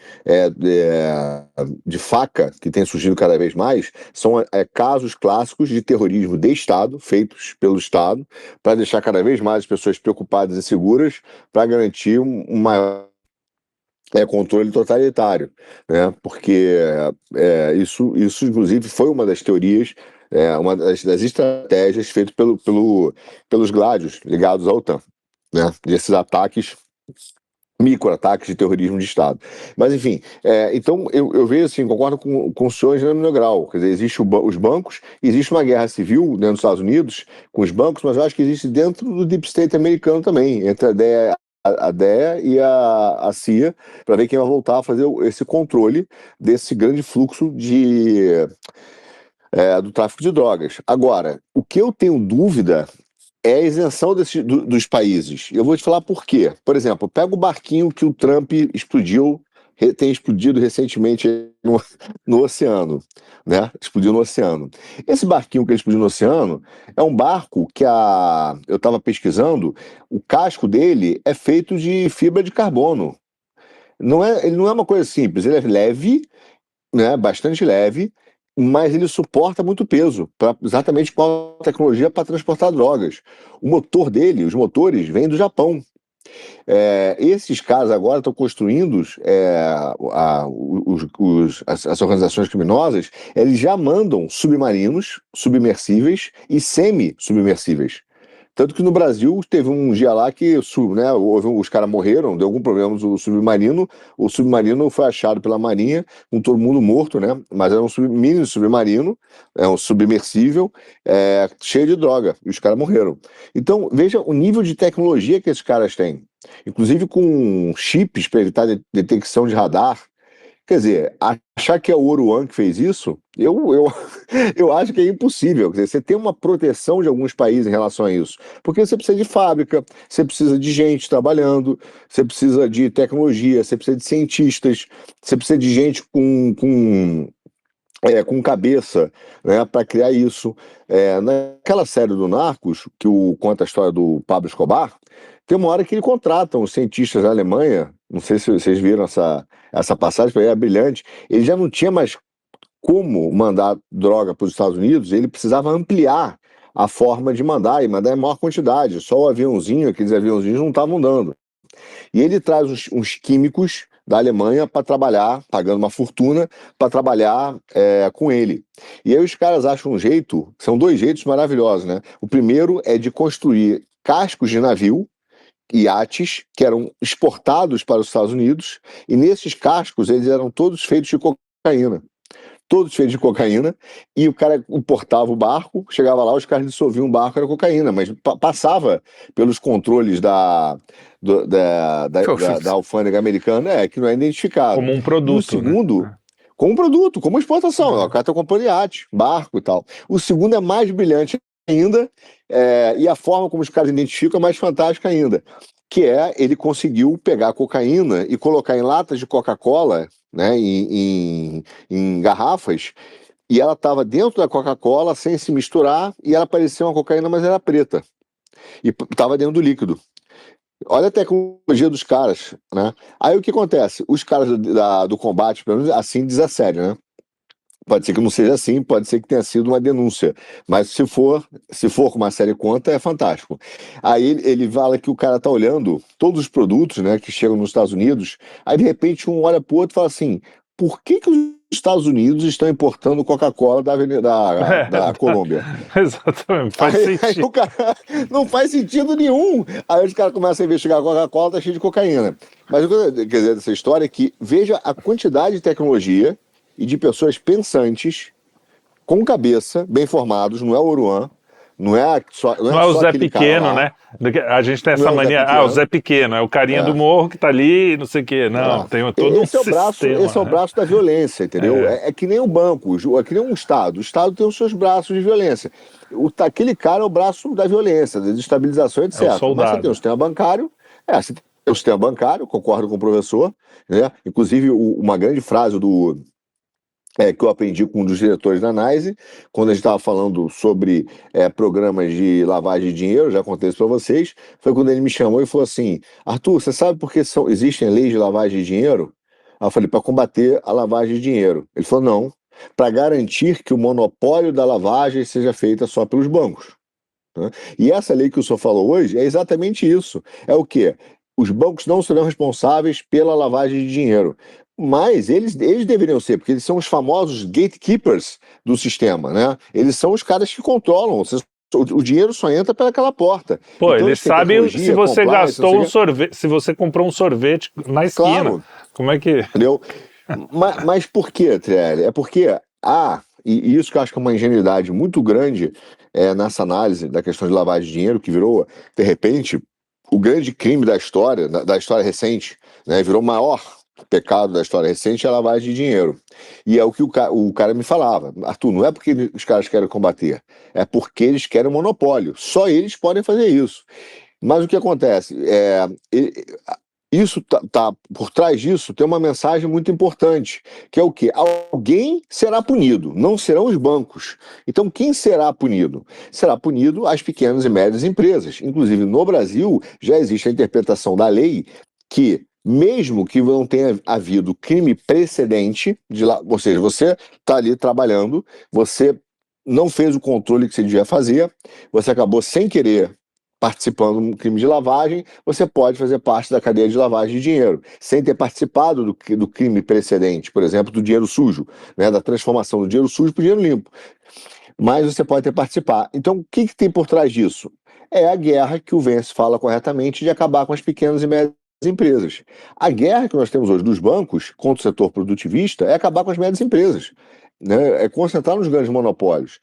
de faca, que tem surgido cada vez mais, são casos clássicos de terrorismo de Estado, feitos pelo Estado, para deixar cada vez mais as pessoas preocupadas e seguras, para garantir um maior controle totalitário, né? Porque isso, inclusive, foi uma das teorias, uma das estratégias feitas pelos Gládios ligados à OTAN, né? Desses ataques, microataques de terrorismo de Estado. Mas, enfim, então eu vejo assim, concordo com o senhor em número grau. Quer dizer, existem os bancos, existe uma guerra civil dentro dos Estados Unidos com os bancos, mas eu acho que existe dentro do Deep State americano também, entre a DEA e a CIA, para ver quem vai voltar a fazer esse controle desse grande fluxo do tráfico de drogas. Agora, o que eu tenho dúvida é a isenção dos países. Eu vou te falar por quê. Por exemplo, pega o barquinho que o Trump tem explodido recentemente no oceano, né? Explodiu no oceano. Esse barquinho que ele explodiu no oceano é um barco que eu estava pesquisando, o casco dele é feito de fibra de carbono. Ele não é uma coisa simples, ele é leve, né? Bastante leve, mas ele suporta muito peso, exatamente com a tecnologia para transportar drogas. O motor dele, os motores, vêm do Japão. Esses caras agora estão construindo, as organizações criminosas, eles já mandam submarinos, submersíveis e semi-submersíveis. Tanto que no Brasil teve um dia lá que os caras morreram, deu algum problema no submarino, o submarino foi achado pela Marinha, com todo mundo morto, né? Mas era um mini submarino, um submersível, cheio de droga, e os caras morreram. Então, veja o nível de tecnologia que esses caras têm, inclusive com chips para evitar detecção de radar. Quer dizer, achar que é o Oruan que fez isso, eu acho que é impossível. Quer dizer, você tem uma proteção de alguns países em relação a isso. Porque você precisa de fábrica, você precisa de gente trabalhando, você precisa de tecnologia, você precisa de cientistas, você precisa de gente com com cabeça, né, para criar isso. Naquela série do Narcos, que conta a história do Pablo Escobar, tem uma hora que ele contrata os cientistas da Alemanha, não sei se vocês viram essa passagem, é brilhante, ele já não tinha mais como mandar droga para os Estados Unidos, ele precisava ampliar a forma de mandar, e mandar em maior quantidade, só o aviãozinho, aqueles aviãozinhos não estavam dando. E ele traz uns químicos da Alemanha para trabalhar, pagando uma fortuna, para trabalhar com ele. E aí os caras acham um jeito, são dois jeitos maravilhosos, né? O primeiro é de construir cascos de navio, iates, que eram exportados para os Estados Unidos, e nesses cascos eles eram todos feitos de cocaína. Todos feitos de cocaína, e o cara importava o barco, chegava lá, os caras dissolviam o barco, era cocaína, mas passava pelos controles da alfândega americana, que não é identificado. Como um produto, e o segundo, né? Como um produto, como exportação, o cara está comprando iate, barco e tal. O segundo é mais brilhante ainda, e a forma como os caras identificam é mais fantástica ainda, que ele conseguiu pegar a cocaína e colocar em latas de Coca-Cola, né, em garrafas, e ela estava dentro da Coca-Cola sem se misturar, e ela parecia uma cocaína, mas era preta, e estava dentro do líquido. Olha a tecnologia dos caras, né? Aí o que acontece? Os caras do combate, pelo menos assim diz a série, né? Pode ser que não seja assim, pode ser que tenha sido uma denúncia, mas se for como a série conta, é fantástico. Aí ele fala que o cara tá olhando todos os produtos, né, que chegam nos Estados Unidos, aí de repente um olha pro outro e fala assim, por que os Estados Unidos estão importando Coca-Cola da Colômbia? Exatamente, faz Aí sentido. o cara não faz sentido nenhum. Aí os caras começam a investigar a Coca-Cola, tá cheio de cocaína. Mas o que eu quero dizer dessa história é que veja a quantidade de tecnologia e de pessoas pensantes, com cabeça, bem formados, não é o Oruan, não é só O Zé aquele cara Pequeno, lá. né? A gente tem Não essa é o Zé mania, o Pequeno. Zé Pequeno, é o carinha do morro que tá ali, não sei o quê. Não, tem todo um Esse é o braço, sistema. esse é o braço da violência, entendeu? É que nem um banco, é que nem um Estado. O Estado tem os seus braços de violência. Aquele cara é o braço da violência, da desestabilização, etc. É o Mas você tem soldado. o sistema bancário, você tem o sistema bancário, concordo com o professor, né? Inclusive, uma grande frase que eu aprendi com um dos diretores da NYSE, quando a gente estava falando sobre programas de lavagem de dinheiro, já contei isso para vocês, foi quando ele me chamou e falou assim, Arthur, você sabe por que existem leis de lavagem de dinheiro? Aí eu falei, para combater a lavagem de dinheiro. Ele falou, não, para garantir que o monopólio da lavagem seja feita só pelos bancos. Né? E essa lei que o senhor falou hoje é exatamente isso. É o quê? Os bancos não serão responsáveis pela lavagem de dinheiro. Mas eles deveriam ser, porque eles são os famosos gatekeepers do sistema, né? Eles são os caras que controlam. O dinheiro só entra pelaquela porta. Pô, Então, eles sabem se você gastou um sorvete, se você comprou um sorvete na esquina. Claro. Como é que... Entendeu? Mas por quê, Trelli? É porque e isso que eu acho que é uma ingenuidade muito grande nessa análise da questão de lavagem de dinheiro, que virou, de repente, o grande crime da história recente, né? Virou o maior pecado da história recente, é a lavagem de dinheiro. E é o que o cara me falava. Arthur, não é porque os caras querem combater, é porque eles querem um monopólio. Só eles podem fazer isso. Mas o que acontece? Isso por trás disso tem uma mensagem muito importante, que é o quê? Alguém será punido, não serão os bancos. Então, quem será punido? Será punido as pequenas e médias empresas. Inclusive, no Brasil, já existe a interpretação da lei que, mesmo que não tenha havido crime precedente, ou seja, você está ali trabalhando, você não fez o controle que você devia fazer, você acabou sem querer participando de um crime de lavagem, você pode fazer parte da cadeia de lavagem de dinheiro, sem ter participado do crime precedente, por exemplo, do dinheiro sujo, né, da transformação do dinheiro sujo para o dinheiro limpo. Mas você pode ter participado. Então, o que tem por trás disso? É a guerra que o Vence fala corretamente de acabar com as pequenas e médias empresas. A guerra que nós temos hoje dos bancos contra o setor produtivista é acabar com as médias empresas, né? É concentrar nos grandes monopólios.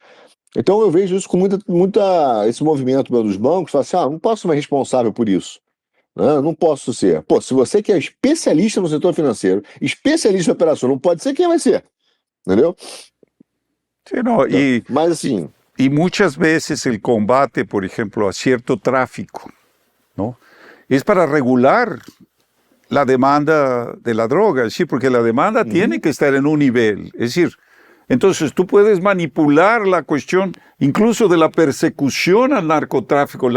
Então eu vejo isso com esse movimento dos bancos, fala assim, não posso ser mais responsável por isso, né? Não posso ser. Pô, se você que é especialista no setor financeiro, especialista em operação, não pode ser, quem vai ser? Entendeu? Sí, no, Mas assim... Y muchas veces el combate, por ejemplo, a cierto tráfico, ¿no? Es para regular la demanda de la droga, sí, porque la demanda tiene que estar en un nivel. Es decir, Entonces tú puedes manipular la cuestión incluso de la persecución al narcotráfico.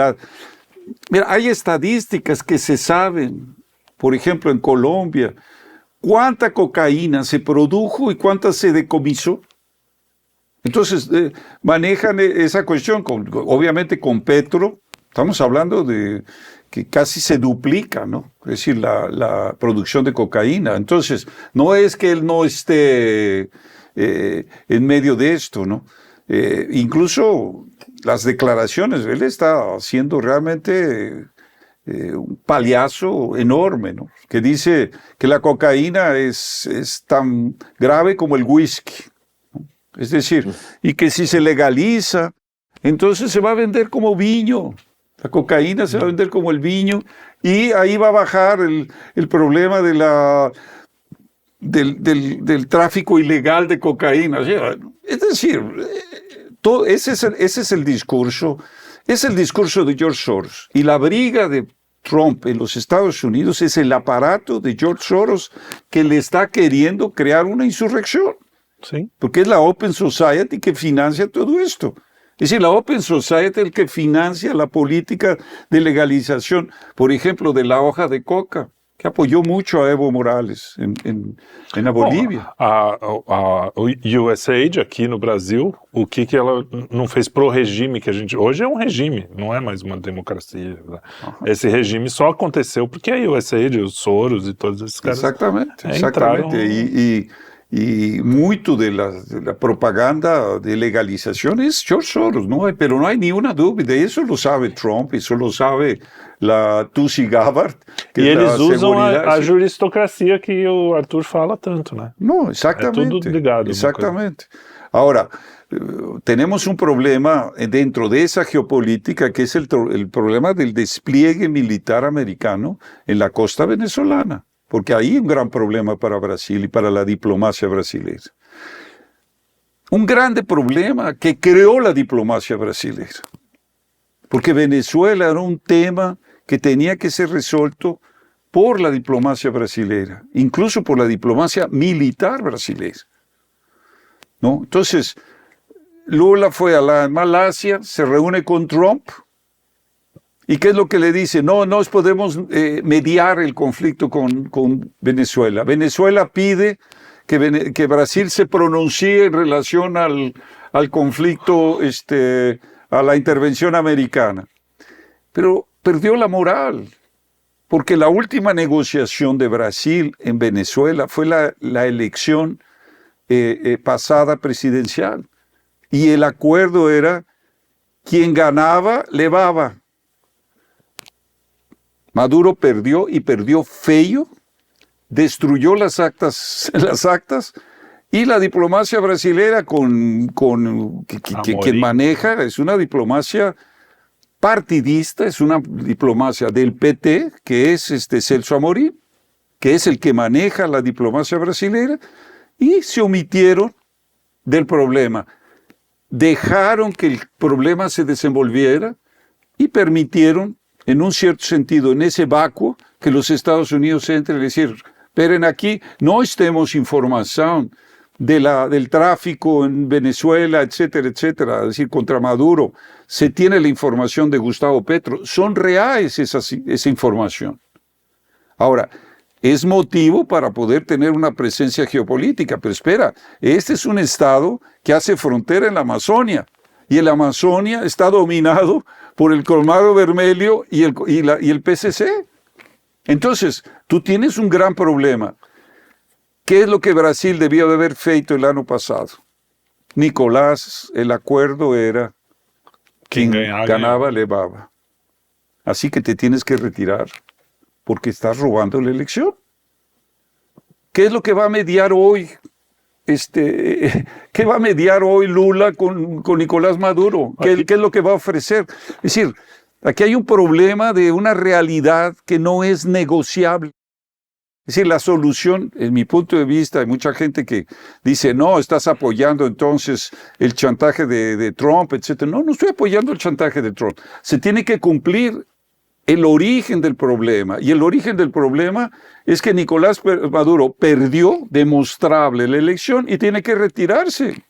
Mira, hay estadísticas que se saben, por ejemplo en Colombia, cuánta cocaína se produjo y cuánta se decomisó. Entonces manejan esa cuestión, obviamente con Petro, estamos hablando de que casi se duplica, ¿no? Es decir, la producción de cocaína. Entonces, no es que él no esté en medio de esto, ¿no? Incluso las declaraciones, él está haciendo realmente un payaso enorme, ¿no? Que dice que la cocaína es tan grave como el whisky, ¿no? Es decir, y que si se legaliza, entonces se va a vender como vino. La cocaína se va a vender como el vino y ahí va a bajar el problema del tráfico ilegal de cocaína. Es decir, ese es el discurso. Es el discurso de George Soros. Y la briga de Trump en los Estados Unidos es el aparato de George Soros que le está queriendo crear una insurrección. Sí. Porque es la Open Society que financia todo esto. Es decir, la Open Society es el que financia la política de legalización, por ejemplo, de la hoja de coca, que apoyou muito a Evo Morales na Bolívia. Bom, a USAID aqui no Brasil, o que ela não fez pro regime que a gente... Hoje é um regime, não é mais uma democracia. Esse regime só aconteceu porque a USAID, os Soros e todos esses caras... Exatamente. Entraram... Y mucho de la propaganda de legalización es George Soros, ¿no? Pero no hay ni una duda, eso lo sabe Trump, eso lo sabe la Tulsi Gabbard. E eles usam a juristocracia que o Arthur fala tanto, né? No, exactamente. É tudo ligado. Exactamente. Ahora, tenemos un problema dentro de esa geopolítica que es el problema del despliegue militar americano en la costa venezolana. Porque hay un gran problema para Brasil y para la diplomacia brasileña. Un grande problema que creó la diplomacia brasileña. Porque Venezuela era un tema que tenía que ser resuelto por la diplomacia brasileña, incluso por la diplomacia militar brasileña, ¿no? Entonces, Lula fue a la Malasia, se reúne con Trump. ¿Y qué es lo que le dice? No podemos mediar el conflicto con Venezuela. Venezuela pide que Brasil se pronuncie en relación al conflicto, a la intervención americana. Pero perdió la moral, porque la última negociación de Brasil en Venezuela fue la elección pasada presidencial. Y el acuerdo era, quien ganaba, levaba. Maduro perdió y perdió feo, destruyó las actas y la diplomacia brasilera que maneja es una diplomacia partidista, es una diplomacia del PT, que es Celso Amorín, que es el que maneja la diplomacia brasilera, y se omitieron del problema. Dejaron que el problema se desenvolviera y permitieron, en un cierto sentido, en ese vacuo, que los Estados Unidos entren y decir, esperen aquí, no estemos información del tráfico en Venezuela, etcétera, etcétera, es decir, contra Maduro, se tiene la información de Gustavo Petro, son reales esa información. Ahora, es motivo para poder tener una presencia geopolítica, pero espera, este es un estado que hace frontera en la Amazonia, y la Amazonia está dominado por el Colmado Vermelho y el PCC. Entonces, tú tienes un gran problema. ¿Qué es lo que Brasil debió de haber feito el año pasado? Nicolás, el acuerdo era quien ganaba, levaba. Así que te tienes que retirar porque estás robando la elección. ¿Qué es lo que va a mediar hoy? ¿Qué va a mediar hoy Lula con Nicolás Maduro? ¿Qué es lo que va a ofrecer? Es decir, aquí hay un problema de una realidad que no es negociable. Es decir, la solución, en mi punto de vista, hay mucha gente que dice, no, estás apoyando entonces el chantaje de Trump, etc. No estoy apoyando el chantaje de Trump. Se tiene que cumplir el origen del problema. Y el origen del problema es que Nicolás Maduro perdió demostrable la elección y tiene que retirarse.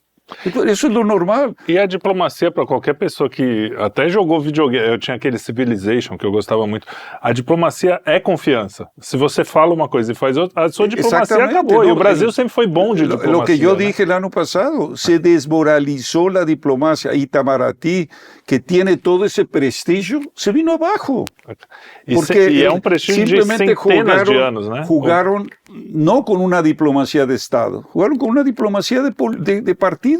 Isso é do normal. E a diplomacia, para qualquer pessoa que até jogou videogame, eu tinha aquele Civilization que eu gostava muito, a diplomacia é confiança. Se você fala uma coisa e faz outra, a sua diplomacia acabou. E o Brasil sempre foi bom de diplomacia. Lo que yo dije el año pasado, se desmoralizó la diplomacia. Itamaraty, que tiene todo ese prestigio, se vino abajo. E é um prestígio de centenas de anos, né? Jugaron no con una diplomacia de Estado, jugaron con una diplomacia de partido.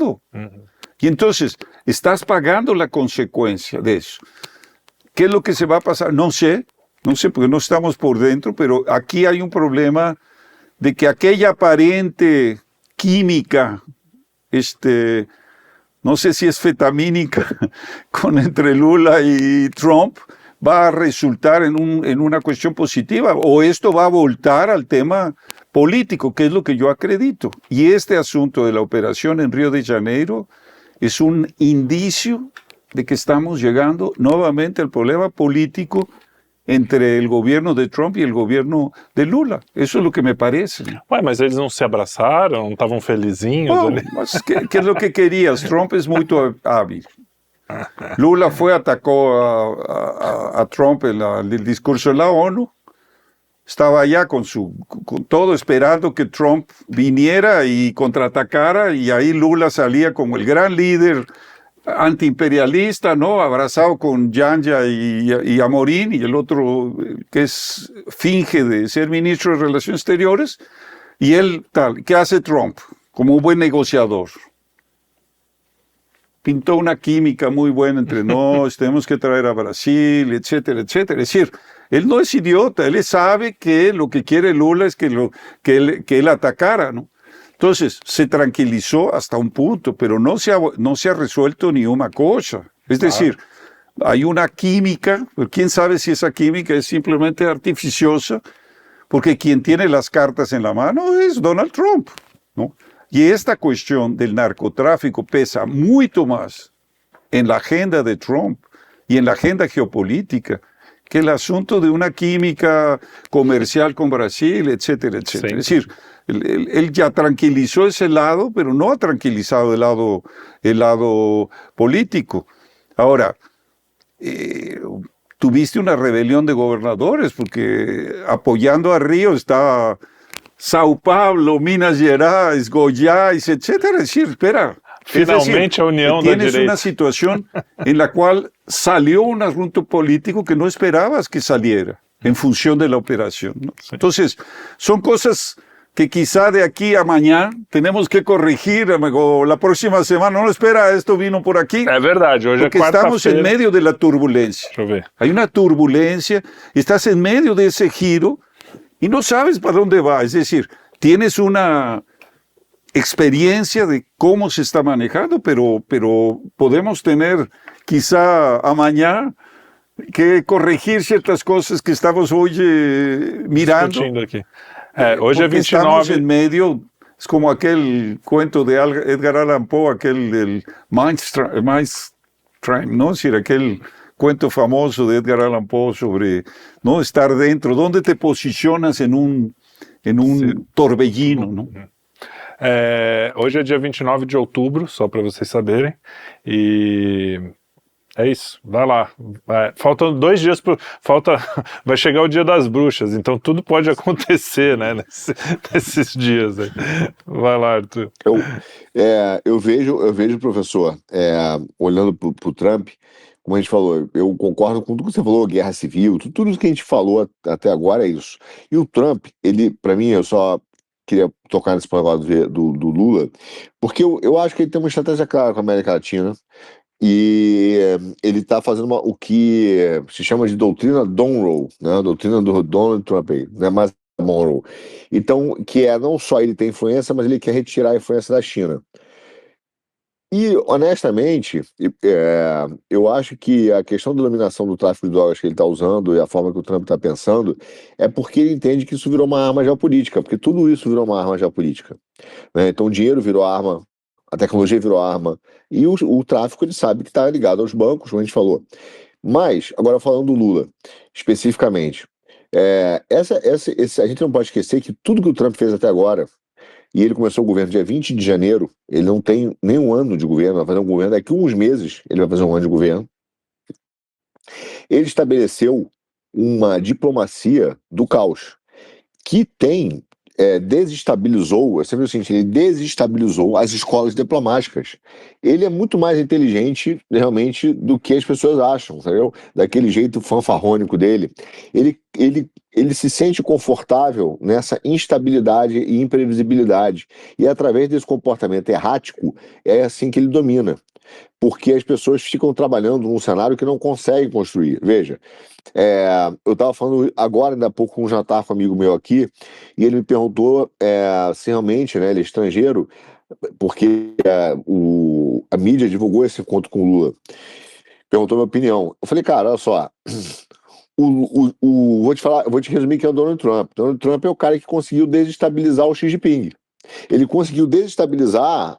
Y entonces, estás pagando la consecuencia de eso. ¿Qué es lo que se va a pasar? No sé porque no estamos por dentro, pero aquí hay un problema de que aquella aparente química, no sé si es fetamínica, entre Lula y Trump, va a resultar en una cuestión positiva, o esto va a voltar al tema político, que es lo que yo acredito. Y este asunto de la operación en Río de Janeiro es un indicio de que estamos llegando nuevamente al problema político entre el gobierno de Trump y el gobierno de Lula. Eso es lo que me parece. Ué, mas eles não se abraçaram, não estavam felizinhos? Bom, mas ¿qué es lo que querías? Trump es muy hábil. Lula atacó a Trump en el discurso de la ONU. Estaba allá con todo esperando que Trump viniera y contraatacara, y ahí Lula salía como el gran líder antiimperialista, ¿no? Abrazado con Janja y Amorín, y el otro que finge de ser ministro de Relaciones Exteriores, y él tal. ¿Qué hace Trump? Como un buen negociador. Pintó una química muy buena entre nos, tenemos que traer a Brasil, etcétera, etcétera. Es decir, él no es idiota, él sabe que lo que quiere Lula es que él atacara, ¿no? Entonces, se tranquilizó hasta un punto, pero no se ha resuelto ni una cosa. Es decir, hay una química, pero quién sabe si esa química es simplemente artificiosa, porque quien tiene las cartas en la mano es Donald Trump, ¿no? Y esta cuestión del narcotráfico pesa mucho más en la agenda de Trump y en la agenda geopolítica que el asunto de una química comercial con Brasil, etcétera, etcétera. Sí. Es decir, él ya tranquilizó ese lado, pero no ha tranquilizado el lado político. Ahora, tuviste una rebelión de gobernadores, porque apoyando a Río está Sao Paulo, Minas Gerais, Goiás, etcétera. Es decir, espera. Finalmente a unión da direita. Tienes una situación en la cual salió un asunto político que no esperabas que saliera en función de la operación, ¿no? Sí. Entonces, son cosas que quizá de aquí a mañana tenemos que corregir, amigo. La próxima semana, no espera, esto vino por aquí. É verdade, hoje porque é quarta-feira. Estamos en medio de la turbulencia. Deixa eu ver. Hay una turbulencia, estás en medio de ese giro y no sabes para dónde va. Es decir, tienes una experiencia de cómo se está manejando, pero podemos tener quizá a mañana que corregir ciertas cosas que estamos hoy mirando. Discutindo aqui. Hoje é 29. Estamos en medio, es como aquel cuento de Edgar Allan Poe, aquel del Mindstripe, ¿no? Es decir, aquel cuento famoso de Edgar Allan Poe sobre no estar dentro, dónde te posicionas en un torbellino, ¿no? Hoje é dia 29 de outubro, só para vocês saberem, e é isso, vai lá. Faltam 2 dias, vai chegar o dia das bruxas, então tudo pode acontecer, né, nesses dias aí. Vai lá, Arthur. Eu vejo, professor, olhando para o Trump, como a gente falou, eu concordo com tudo que você falou, guerra civil, tudo que a gente falou até agora é isso. E o Trump, ele, para mim, eu só queria tocar nesse ponto do Lula, porque eu acho que ele tem uma estratégia clara com a América Latina, e ele está fazendo o que se chama de doutrina Monroe, né? A doutrina do Donald Trump aí, né? Mas Monroe. Então, que não só ele tem influência, mas ele quer retirar a influência da China. E, honestamente, eu acho que a questão da dominação do tráfico de drogas que ele está usando e a forma que o Trump está pensando é porque ele entende que isso virou uma arma geopolítica, porque tudo isso virou uma arma geopolítica, né? Então o dinheiro virou arma, a tecnologia virou arma, e o tráfico ele sabe que está ligado aos bancos, como a gente falou. Mas, agora falando do Lula, especificamente, a gente não pode esquecer que tudo que o Trump fez até agora, e ele começou o governo dia 20 de janeiro, ele não tem nem um ano de governo, vai fazer um governo daqui a uns meses, ele vai fazer um ano de governo. Ele estabeleceu uma diplomacia do caos, que desestabilizou, eu sempre digo o seguinte, ele desestabilizou as escolas diplomáticas. Ele é muito mais inteligente, realmente, do que as pessoas acham, entendeu? Daquele jeito fanfarrônico dele. Ele se sente confortável nessa instabilidade e imprevisibilidade. E através desse comportamento errático, é assim que ele domina. Porque as pessoas ficam trabalhando num cenário que não conseguem construir. Veja, eu estava falando agora, ainda há pouco, com um jantar com um amigo meu aqui, e ele me perguntou se realmente, né, ele é estrangeiro, porque a mídia divulgou esse encontro com o Lula. Perguntou minha opinião. Eu falei, cara, olha só, vou te resumir quem é o Donald Trump. Donald Trump é o cara que conseguiu desestabilizar o Xi Jinping. Ele conseguiu desestabilizar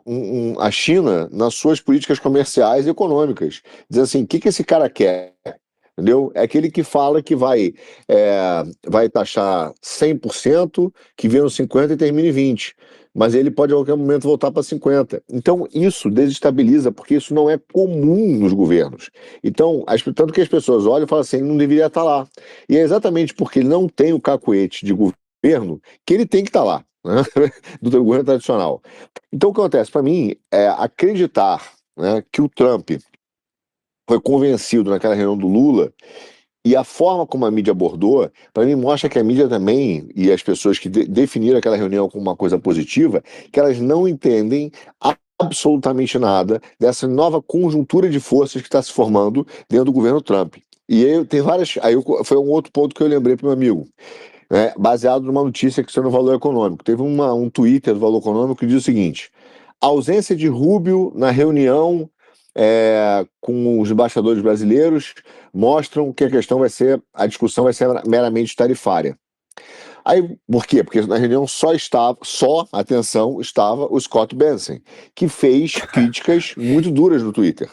a China nas suas políticas comerciais e econômicas. Dizer assim, o que esse cara quer? Entendeu? É aquele que fala que vai taxar 100%, que vem no 50% e termina em 20%. Mas ele pode a qualquer momento voltar para 50%. Então isso desestabiliza, porque isso não é comum nos governos. Então, tanto que as pessoas olham e falam assim, ele não deveria estar lá. E é exatamente porque ele não tem o cacuete de governo que ele tem que estar lá, né? Do governo tradicional. Então o que acontece? Para mim, é acreditar, né, que o Trump foi convencido naquela reunião do Lula, e a forma como a mídia abordou, para mim mostra que a mídia também, e as pessoas que definiram aquela reunião como uma coisa positiva, que elas não entendem absolutamente nada dessa nova conjuntura de forças que está se formando dentro do governo Trump. E aí tem várias. Foi um outro ponto que eu lembrei para o meu amigo, né, baseado numa notícia que saiu no Valor Econômico. Teve um Twitter do Valor Econômico que diz o seguinte: a ausência de Rubio na reunião com os embaixadores brasileiros mostram que a discussão vai ser meramente tarifária. Aí, por quê? Porque na reunião atenção, estava o Scott Bessent, que fez críticas muito duras no Twitter.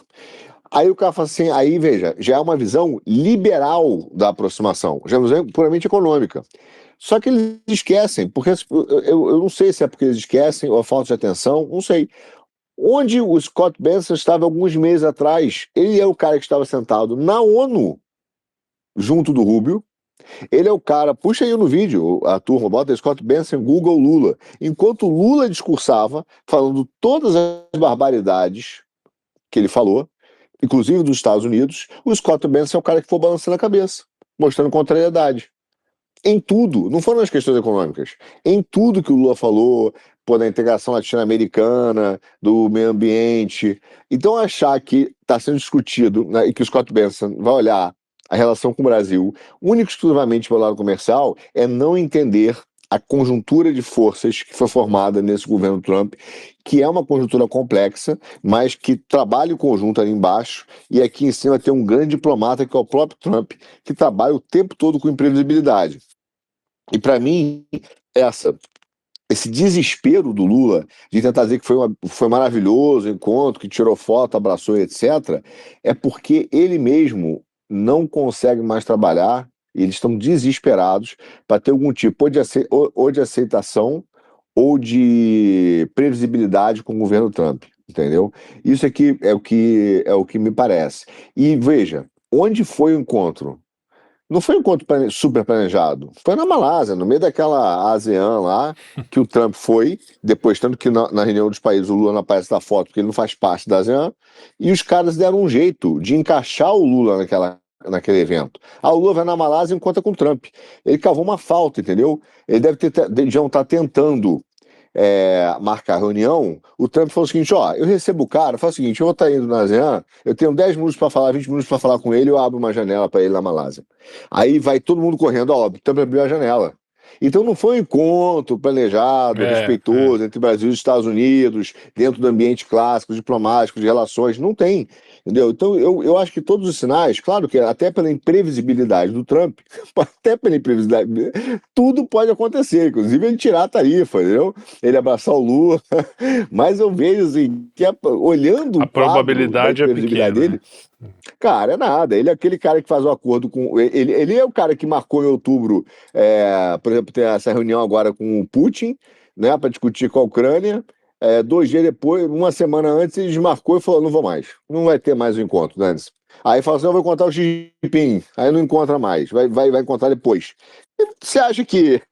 Aí o cara fala assim, aí veja, já é uma visão liberal da aproximação, já é uma visão puramente econômica. Só que eles esquecem, porque eu não sei se é porque eles esquecem ou a falta de atenção, não sei. Onde o Scott Bessent estava alguns meses atrás, ele é o cara que estava sentado na ONU, junto do Rubio. Ele é o cara, puxa aí no vídeo, a turma, bota Scott Bessent, Google Lula. Enquanto o Lula discursava, falando todas as barbaridades que ele falou, inclusive dos Estados Unidos, o Scott Bessent é o cara que foi balançando a cabeça, mostrando contrariedade. Em tudo, não foram nas questões econômicas, em tudo que o Lula falou, da integração latino-americana, do meio ambiente. Então, achar que está sendo discutido, né, e que o Scott Bessent vai olhar a relação com o Brasil único e exclusivamente pelo lado comercial, é não entender a conjuntura de forças que foi formada nesse governo Trump, que é uma conjuntura complexa, mas que trabalha o conjunto ali embaixo, e aqui em cima tem um grande diplomata, que é o próprio Trump, que trabalha o tempo todo com imprevisibilidade. E para mim, esse desespero do Lula de tentar dizer que foi maravilhoso o encontro, que tirou foto, abraçou, etc., é porque ele mesmo não consegue mais trabalhar e eles estão desesperados para ter algum tipo ou de aceitação ou de previsibilidade com o governo Trump, entendeu? Isso aqui é o que me parece. E veja, onde foi o encontro? Não foi um encontro super planejado. Foi na Malásia, no meio daquela ASEAN lá, que o Trump foi, depois, tanto que na reunião dos países o Lula não aparece na foto, porque ele não faz parte da ASEAN, e os caras deram um jeito de encaixar o Lula naquele evento. O Lula vai na Malásia e encontra com o Trump. Ele cavou uma falta, entendeu? Ele deviam estar tentando marcar a reunião. O Trump falou o seguinte, eu recebo o cara, fala o seguinte, eu vou estar indo na ASEAN, eu tenho 10 minutos para falar, 20 minutos para falar com ele, eu abro uma janela para ele na Malásia. Aí vai todo mundo correndo, o Trump abriu a janela. Então não foi um encontro planejado, respeitoso entre Brasil e Estados Unidos, dentro do ambiente clássico, diplomático, de relações, não tem. Entendeu? Então, eu acho que todos os sinais, claro que até pela imprevisibilidade do Trump, até pela imprevisibilidade, tudo pode acontecer, inclusive ele tirar a tarifa, entendeu? Ele abraçar o Lula, mas eu vejo assim, que olhando A o quadro da probabilidade é imprevisibilidade pequena, dele, cara, é nada. Ele é aquele cara que faz o acordo com. Ele é o cara que marcou em outubro, por exemplo, tem essa reunião agora com o Putin, né, para discutir com a Ucrânia. 2 dias depois, uma semana antes, ele desmarcou e falou: não vou mais, não vai ter mais o encontro, Nancy. Aí fala assim: eu vou encontrar o Xi Jinping. Aí não encontra mais, vai encontrar depois. Você acha que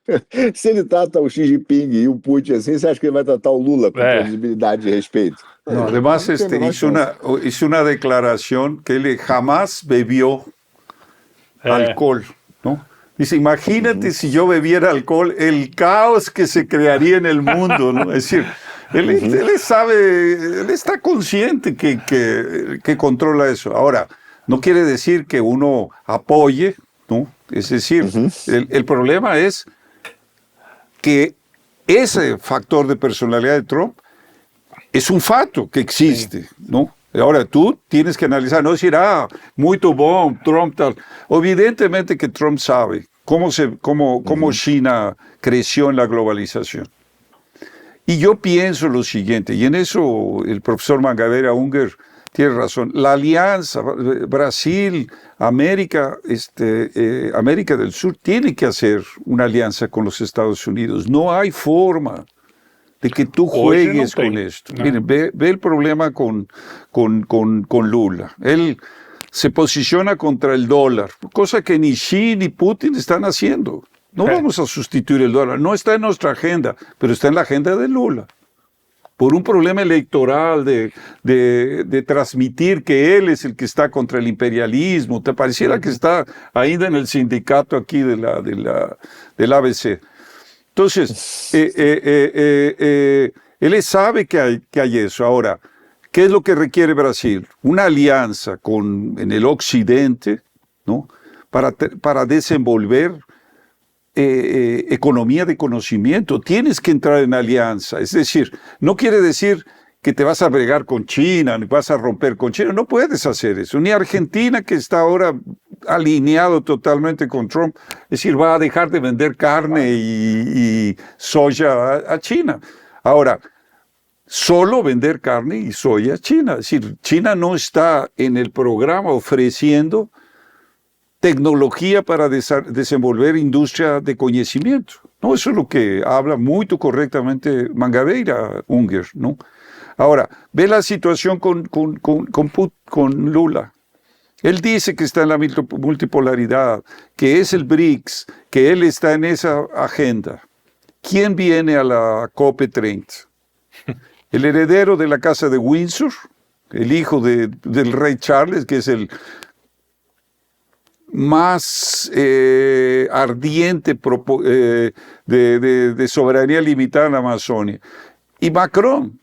se ele trata o Xi Jinping e o Putin assim, você acha que ele vai tratar o Lula com previsibilidade e respeito? No, además, Não tem a menor chance. hizo una declaración que él jamás bebió alcohol, ¿no? Dice, imagínate si yo bebiera alcohol, el caos que se crearía en el mundo, ¿no? Es decir, él sabe, él está consciente que controla eso. Ahora, no quiere decir que uno apoye, ¿no? Es decir, el problema es que ese factor de personalidad de Trump es un fato que existe, ¿no? Ahora tú tienes que analizar, no decir, muy bom, Trump tal. Evidentemente que Trump sabe cómo China creció en la globalización. Y yo pienso lo siguiente, y en eso el profesor Mangabeira Unger tiene razón, la alianza Brasil, América del Sur tiene que hacer una alianza con los Estados Unidos. No hay forma de que tú juegues con esto. No. Miren, ve el problema con Lula. Él se posiciona contra el dólar, cosa que ni Xi ni Putin están haciendo. No vamos a sustituir el dólar, no está en nuestra agenda, pero está en la agenda de Lula. Por un problema electoral de transmitir que él es el que está contra el imperialismo. Te pareciera que está ainda en el sindicato aquí del ABC. Entonces, él sabe que hay eso. Ahora, ¿qué es lo que requiere Brasil? Una alianza en el occidente, ¿no? Para desenvolver economía de conocimiento. Tienes que entrar en alianza. Es decir, no quiere decir que te vas a bregar con China, ni vas a romper con China. No puedes hacer eso. Ni Argentina, que está ahora alineado totalmente con Trump, es decir, va a dejar de vender carne y soya a China. Ahora, solo vender carne y soya a China. Es decir, China no está en el programa ofreciendo tecnología para desenvolver industria de conocimiento. No, eso es lo que habla muy correctamente Mangabeira Unger, ¿no? Ahora, ve la situación con Lula. Él dice que está en la multipolaridad, que es el BRICS, que él está en esa agenda. ¿Quién viene a la COP30? El heredero de la casa de Windsor, el hijo del rey Charles, que es el más ardiente de soberanía limitada en la Amazonia. Y Macron.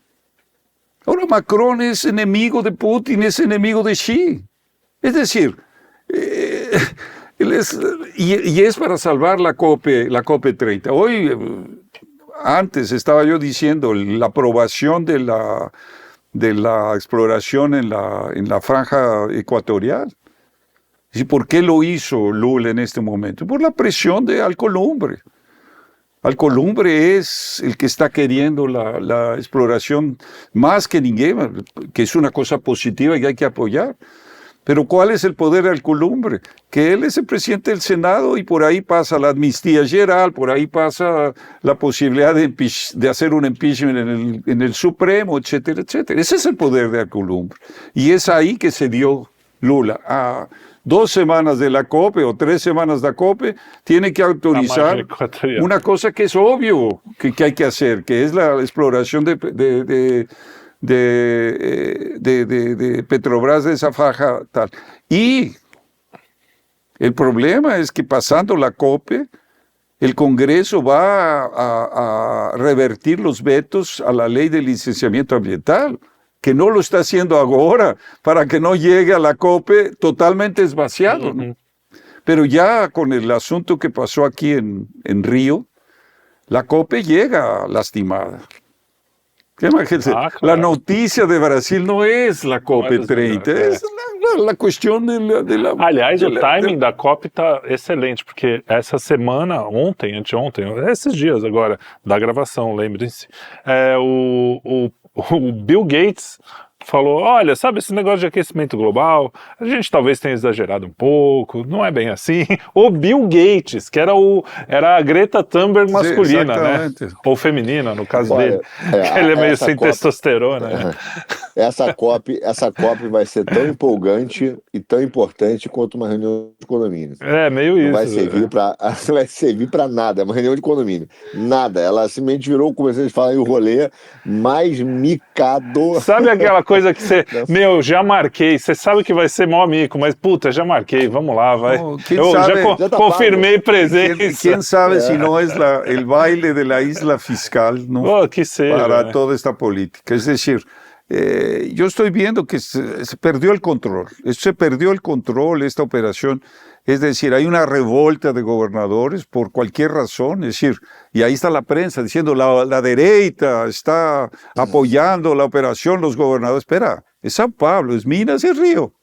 Ahora Macron es enemigo de Putin, es enemigo de Xi. Es decir, es para salvar la COP30. Hoy, antes estaba yo diciendo, la aprobación de la exploración en la franja ecuatorial. ¿Y por qué lo hizo Lula en este momento? Por la presión de Alcolumbre. Alcolumbre es el que está queriendo la exploración más que ninguém, que es una cosa positiva y que hay que apoyar. Pero ¿cuál es el poder de Alcolumbre? Que él es el presidente del Senado y por ahí pasa la amnistía general, por ahí pasa la posibilidad de hacer un impeachment en el Supremo, etcétera, etcétera. Ese es el poder de Alcolumbre. Y es ahí que se dio Lula. A 2 semanas de la COP o 3 semanas de la COP, tiene que autorizar una cosa que es obvio que hay que hacer, que es la exploración de Petrobras de esa faja tal. Y el problema es que pasando la COP, el Congreso va a revertir los vetos a la ley de licenciamiento ambiental, que no lo está haciendo ahora, para que no llegue a la COP totalmente esvaciado, ¿no? Pero ya con el asunto que pasó aquí en Río, la COP llega lastimada. Claro. La notícia de Brasil não é a COP30, é a questão de la... Aliás, o timing da COP está excelente, porque essa semana, ontem, anteontem, esses dias agora, da gravação, lembrem-se, o Bill Gates falou, olha, sabe esse negócio de aquecimento global, a gente talvez tenha exagerado um pouco, não é bem assim. O Bill Gates, que era a Greta Thunberg masculina, né? Ou feminina, no caso dele, que ele é meio sem testosterona. Né? Essa COP vai ser tão empolgante e tão importante quanto uma reunião de condomínio. É, meio isso. Não vai servir para nada, é uma reunião de condomínio. Nada, ela simplesmente virou, comecei a falar em o rolê mais micado. Sabe aquela coisa que você, já marquei, você sabe que vai ser mó mico, mas puta, já marquei, vamos lá, vai. Eu já confirmei presença. Quem sabe se não é o baile de la isla fiscal, não? Que seja, para toda esta política. Es decir, yo estoy viendo que se perdió el control. Se perdió el control, esta operación. Es decir, hay una revolta de gobernadores por cualquier razón. Es decir, y ahí está la prensa diciendo la derecha está apoyando la operación, los gobernadores. Espera, es São Paulo, es Minas y Río.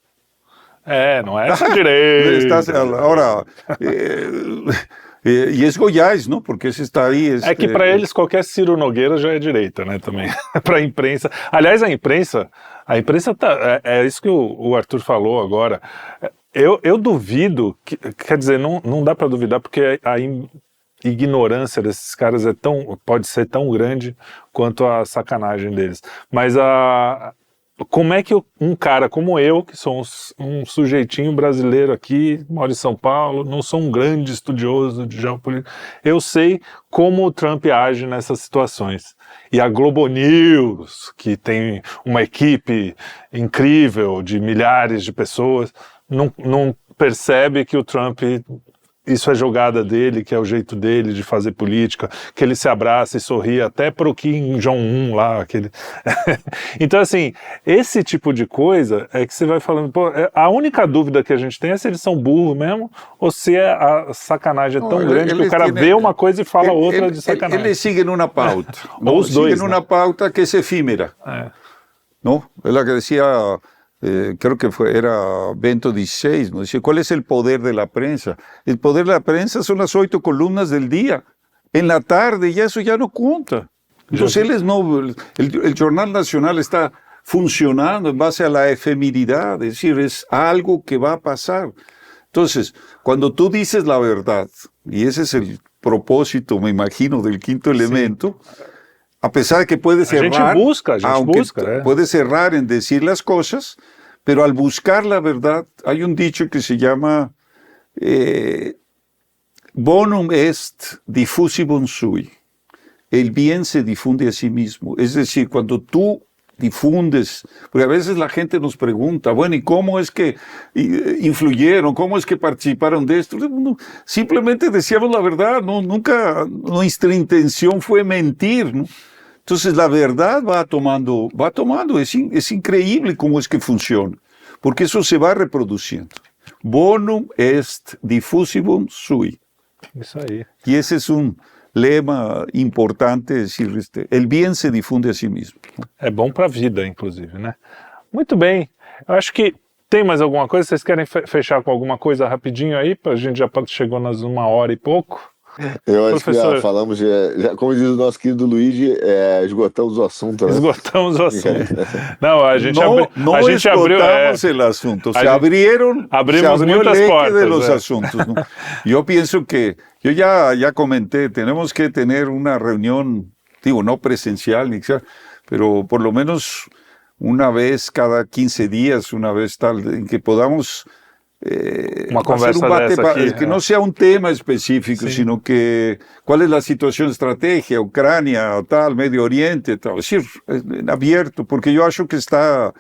Não é essa direita. Ahora, e es Goiás, não? Porque esse está aí. É que para eles qualquer Ciro Nogueira já é direita, né? Também. Para a imprensa. Aliás, a imprensa tá. É isso que o Arthur falou agora. Eu duvido, quer dizer, não dá para duvidar, porque a ignorância desses caras pode ser tão grande quanto a sacanagem deles. Mas como é que um cara como eu, que sou um sujeitinho brasileiro aqui, moro em São Paulo, não sou um grande estudioso de geopolítica, eu sei como o Trump age nessas situações. E a Globo News, que tem uma equipe incrível de milhares de pessoas, não percebe que o Trump, isso é jogada dele, que é o jeito dele de fazer política, que ele se abraça e sorri até pro Kim Jong-un lá. Então, assim, esse tipo de coisa é que você vai falando, pô, a única dúvida que a gente tem é se eles são burros mesmo, ou se a sacanagem é tão grande que o cara vê uma coisa e fala outra de sacanagem. Eles seguem uma pauta. Ou os dois, seguem uma pauta que é efímera. ¿No? Es la que decía, creo que era Bento XVI, ¿no? Dice, ¿cuál es el poder de la prensa? El poder de la prensa son las 8 columnas del día. En la tarde ya eso ya no cuenta. Entonces el Jornal Nacional está funcionando en base a la efemeridad, es decir, es algo que va a pasar. Entonces, cuando tú dices la verdad, y ese es el propósito, me imagino, del quinto elemento, a pesar de que puedes errar, puedes errar en decir las cosas, pero al buscar la verdad, hay un dicho que se llama bonum est diffusibus sui. El bien se difunde a sí mismo. Es decir, cuando tú difundes, porque a veces la gente nos pregunta, bueno, ¿y cómo es que influyeron? ¿Cómo es que participaron de esto? No, simplemente decíamos la verdad, nunca nuestra intención fue mentir, ¿no? Entonces la verdad va tomando, es increíble cómo es que funciona, porque eso se va reproduciendo. Bonum est diffusibus sui. Isso aí. Y ese es un lema importante, decir, el bien se difunde a sí mismo. É bom para a vida, inclusive, né? Muito bem. Eu acho que tem mais alguma coisa? Vocês querem fechar com alguma coisa rapidinho aí? A gente já chegou nas 1h e pouco. Eu acho que já falamos, como diz o nosso querido Luigi, esgotamos o assunto. Né? Esgotamos o assunto. Não, a gente abriu. Esgotamos el asunto. Abrimos muitas portas. De los asuntos, ¿no? Yo pienso que, yo ya comenté, tenemos que tener una reunión, digo, no presencial, pero por lo menos una vez cada 15 días, una vez tal, en que podamos uma conversa dessa aqui, que no sea un tema específico, sino que cuál es la situación, estrategia, Ucrania, tal, Medio Oriente, tal, es decir, abierto, porque yo acho que está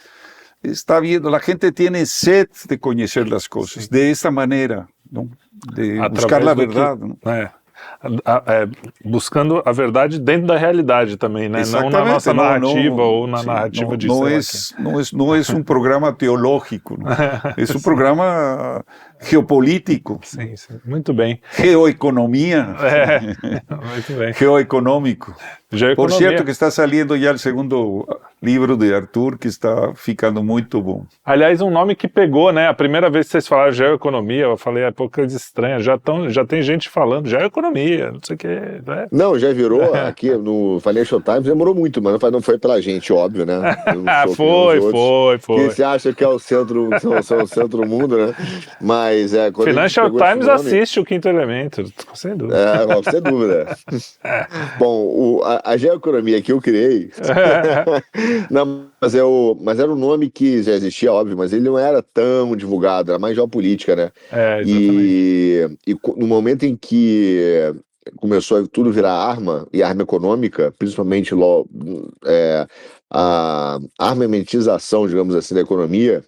viendo, la gente tiene sed de conocer las cosas, de esta manera, ¿no? De buscar la verdad. ¿No? buscando a verdade dentro da realidade também, né? Não na nossa narrativa ou na narrativa de não é um programa teológico, é um programa geopolítico. Sim, muito bem. Geoeconomia. Muito bem. Geoeconômico. Por cierto, que está saindo já o segundo livro de Arthur, que está ficando muito bom. Aliás, um nome que pegou, né? A primeira vez que vocês falaram geoeconomia, eu falei, pouca coisa estranha. Já tem gente falando geoeconomia, não sei o que. Né? Não, já virou aqui no Financial Times, demorou muito, mas não foi pela gente, óbvio, né? Foi. Que você acha que é o centro do mundo, né? Mas Financial Times assiste o Quinto Elemento, sem dúvida. Sem dúvida. Bom, a geoeconomia que eu criei, não, mas era um nome que já existia, óbvio, mas ele não era tão divulgado, era mais geopolítica, né? E no momento em que começou a tudo virar arma, e arma econômica, principalmente a armamentização, digamos assim, da economia,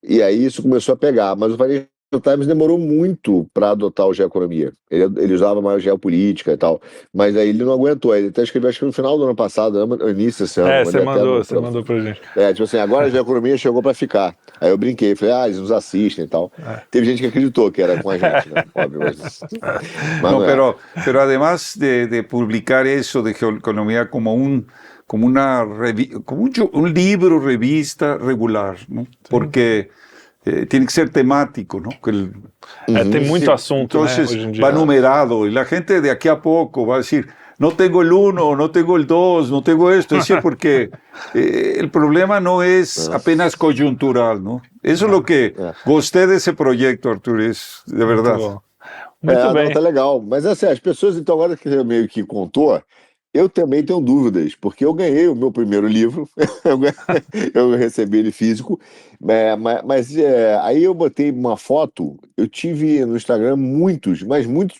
e aí isso começou a pegar, mas o Financial Times demorou muito para adotar o geoeconomia. Ele usava mais geopolítica e tal, mas aí ele não aguentou. Ele até escreveu, acho que no final do ano passado, no início desse ano. Você mandou pra gente. Tipo assim, agora a geoeconomia chegou para ficar. Aí eu brinquei, falei, eles nos assistem e tal. Teve gente que acreditou que era com a gente, né? Óbvio, mas pero además de publicar eso de geoeconomía como un libro, revista regular, ¿no? Porque tiene que ser temático, ¿no? Tem muito assunto, entonces, né, hoje em dia. Va numerado, y la gente de aquí a poco va a decir, no tengo el 1, no tengo el 2, no tengo esto, es decir, porque el problema no es apenas coyuntural, ¿no? Eso es lo que gostei desse projeto, Arthur, de verdade. Muito bem. Não, tá legal. Mas assim, as pessoas, então, agora que você meio que contou, eu também tenho dúvidas, porque eu ganhei o meu primeiro livro, eu recebi ele físico, mas aí eu botei uma foto, eu tive no Instagram muitos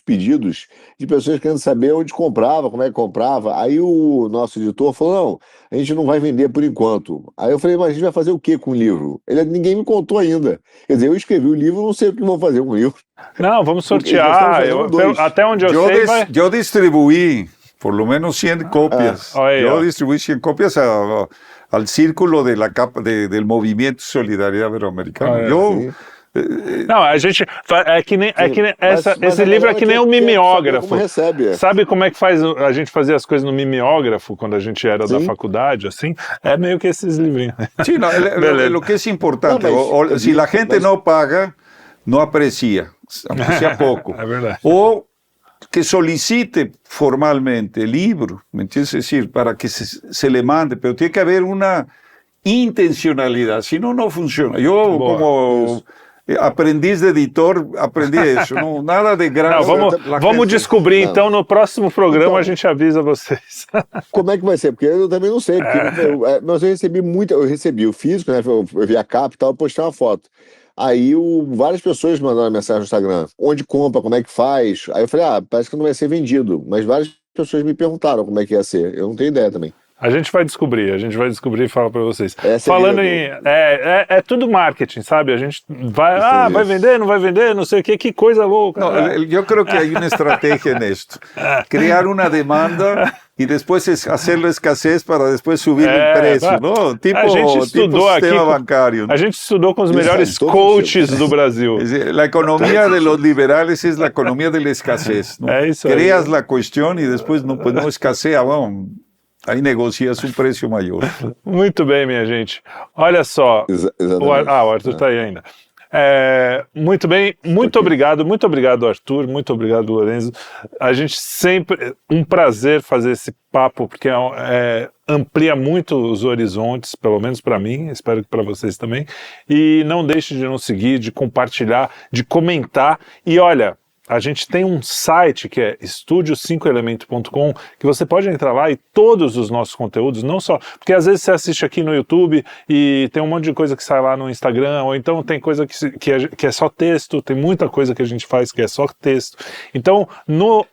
pedidos de pessoas querendo saber onde comprava, como é que comprava. Aí o nosso editor falou, não, a gente não vai vender por enquanto. Aí eu falei, mas a gente vai fazer o que com o livro? Ninguém me contou ainda. Quer dizer, eu escrevi o livro, não sei o que vou fazer com o livro. Não, vamos sortear, até onde eu sei vai... Eu distribuí por lo menos 100 copias. Yo distribuí 100 copias al círculo de la capa del Movimiento Solidariedad Iberoamericano. Não, a gente esse livro é que nem o mimeógrafo. Como recebe, Sabe como é que a gente fazia as coisas no mimeógrafo quando a gente era da faculdade, assim? É meio que esses livrinhos. Sí, lo que es importante, si la gente no paga, no aprecia, aunque sea poco. É verdade. O que solicite formalmente el libro, ¿me entiendes? Es decir, para que se le mande, pero tiene que haber una intencionalidad, si no, no funciona. Yo como aprendiz de editor, aprendi isso, não, nada de graça. Vamos descobrir, então, no próximo programa a gente avisa vocês. Como é que vai ser? Porque eu também não sei, mas eu recebi o físico, né? Eu vi a capa e tal, eu postei uma foto. Aí várias pessoas mandaram mensagem no Instagram, onde compra, como é que faz? Aí eu falei, parece que não vai ser vendido, mas várias pessoas me perguntaram como é que ia ser, eu não tenho ideia também. A gente vai descobrir e fala para vocês. Falando em... É tudo marketing, sabe? A gente vai... vai vender, não vai vender, não sei o quê, que coisa louca. No, eu creo que hay una estrategia nisto. Criar una demanda y después hacerlo escassez para después subir el precio, ¿no? Tipo sistema bancário. A gente estudou com os melhores coaches do Brasil. La economía de los liberales es la economía de la escasez, ¿no? Creas la cuestión y después no escasea, vamos... Aí negocias um preço maior. Muito bem, minha gente. Olha só. O Arthur está aí ainda. Muito bem, muito obrigado, Arthur, muito obrigado, Lorenzo. A gente sempre, um prazer fazer esse papo, porque amplia muito os horizontes, pelo menos para mim, espero que para vocês também. E não deixe de nos seguir, de compartilhar, de comentar. E olha, a gente tem um site que é estudio5elemento.com, que você pode entrar lá e todos os nossos conteúdos, não só... Porque às vezes você assiste aqui no YouTube e tem um monte de coisa que sai lá no Instagram, ou então tem coisa que é só texto, tem muita coisa que a gente faz que é só texto. Então, no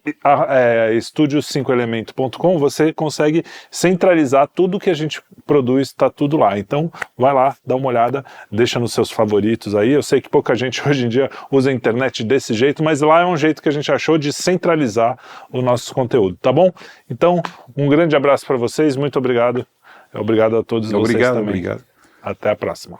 estudio5elemento.com você consegue centralizar tudo que a gente produz, está tudo lá. Então, vai lá, dá uma olhada, deixa nos seus favoritos aí. Eu sei que pouca gente hoje em dia usa a internet desse jeito, mas lá é um jeito que a gente achou de centralizar o nosso conteúdo, tá bom? Então, um grande abraço para vocês, muito obrigado. Obrigado a todos vocês também. Obrigado. Até a próxima.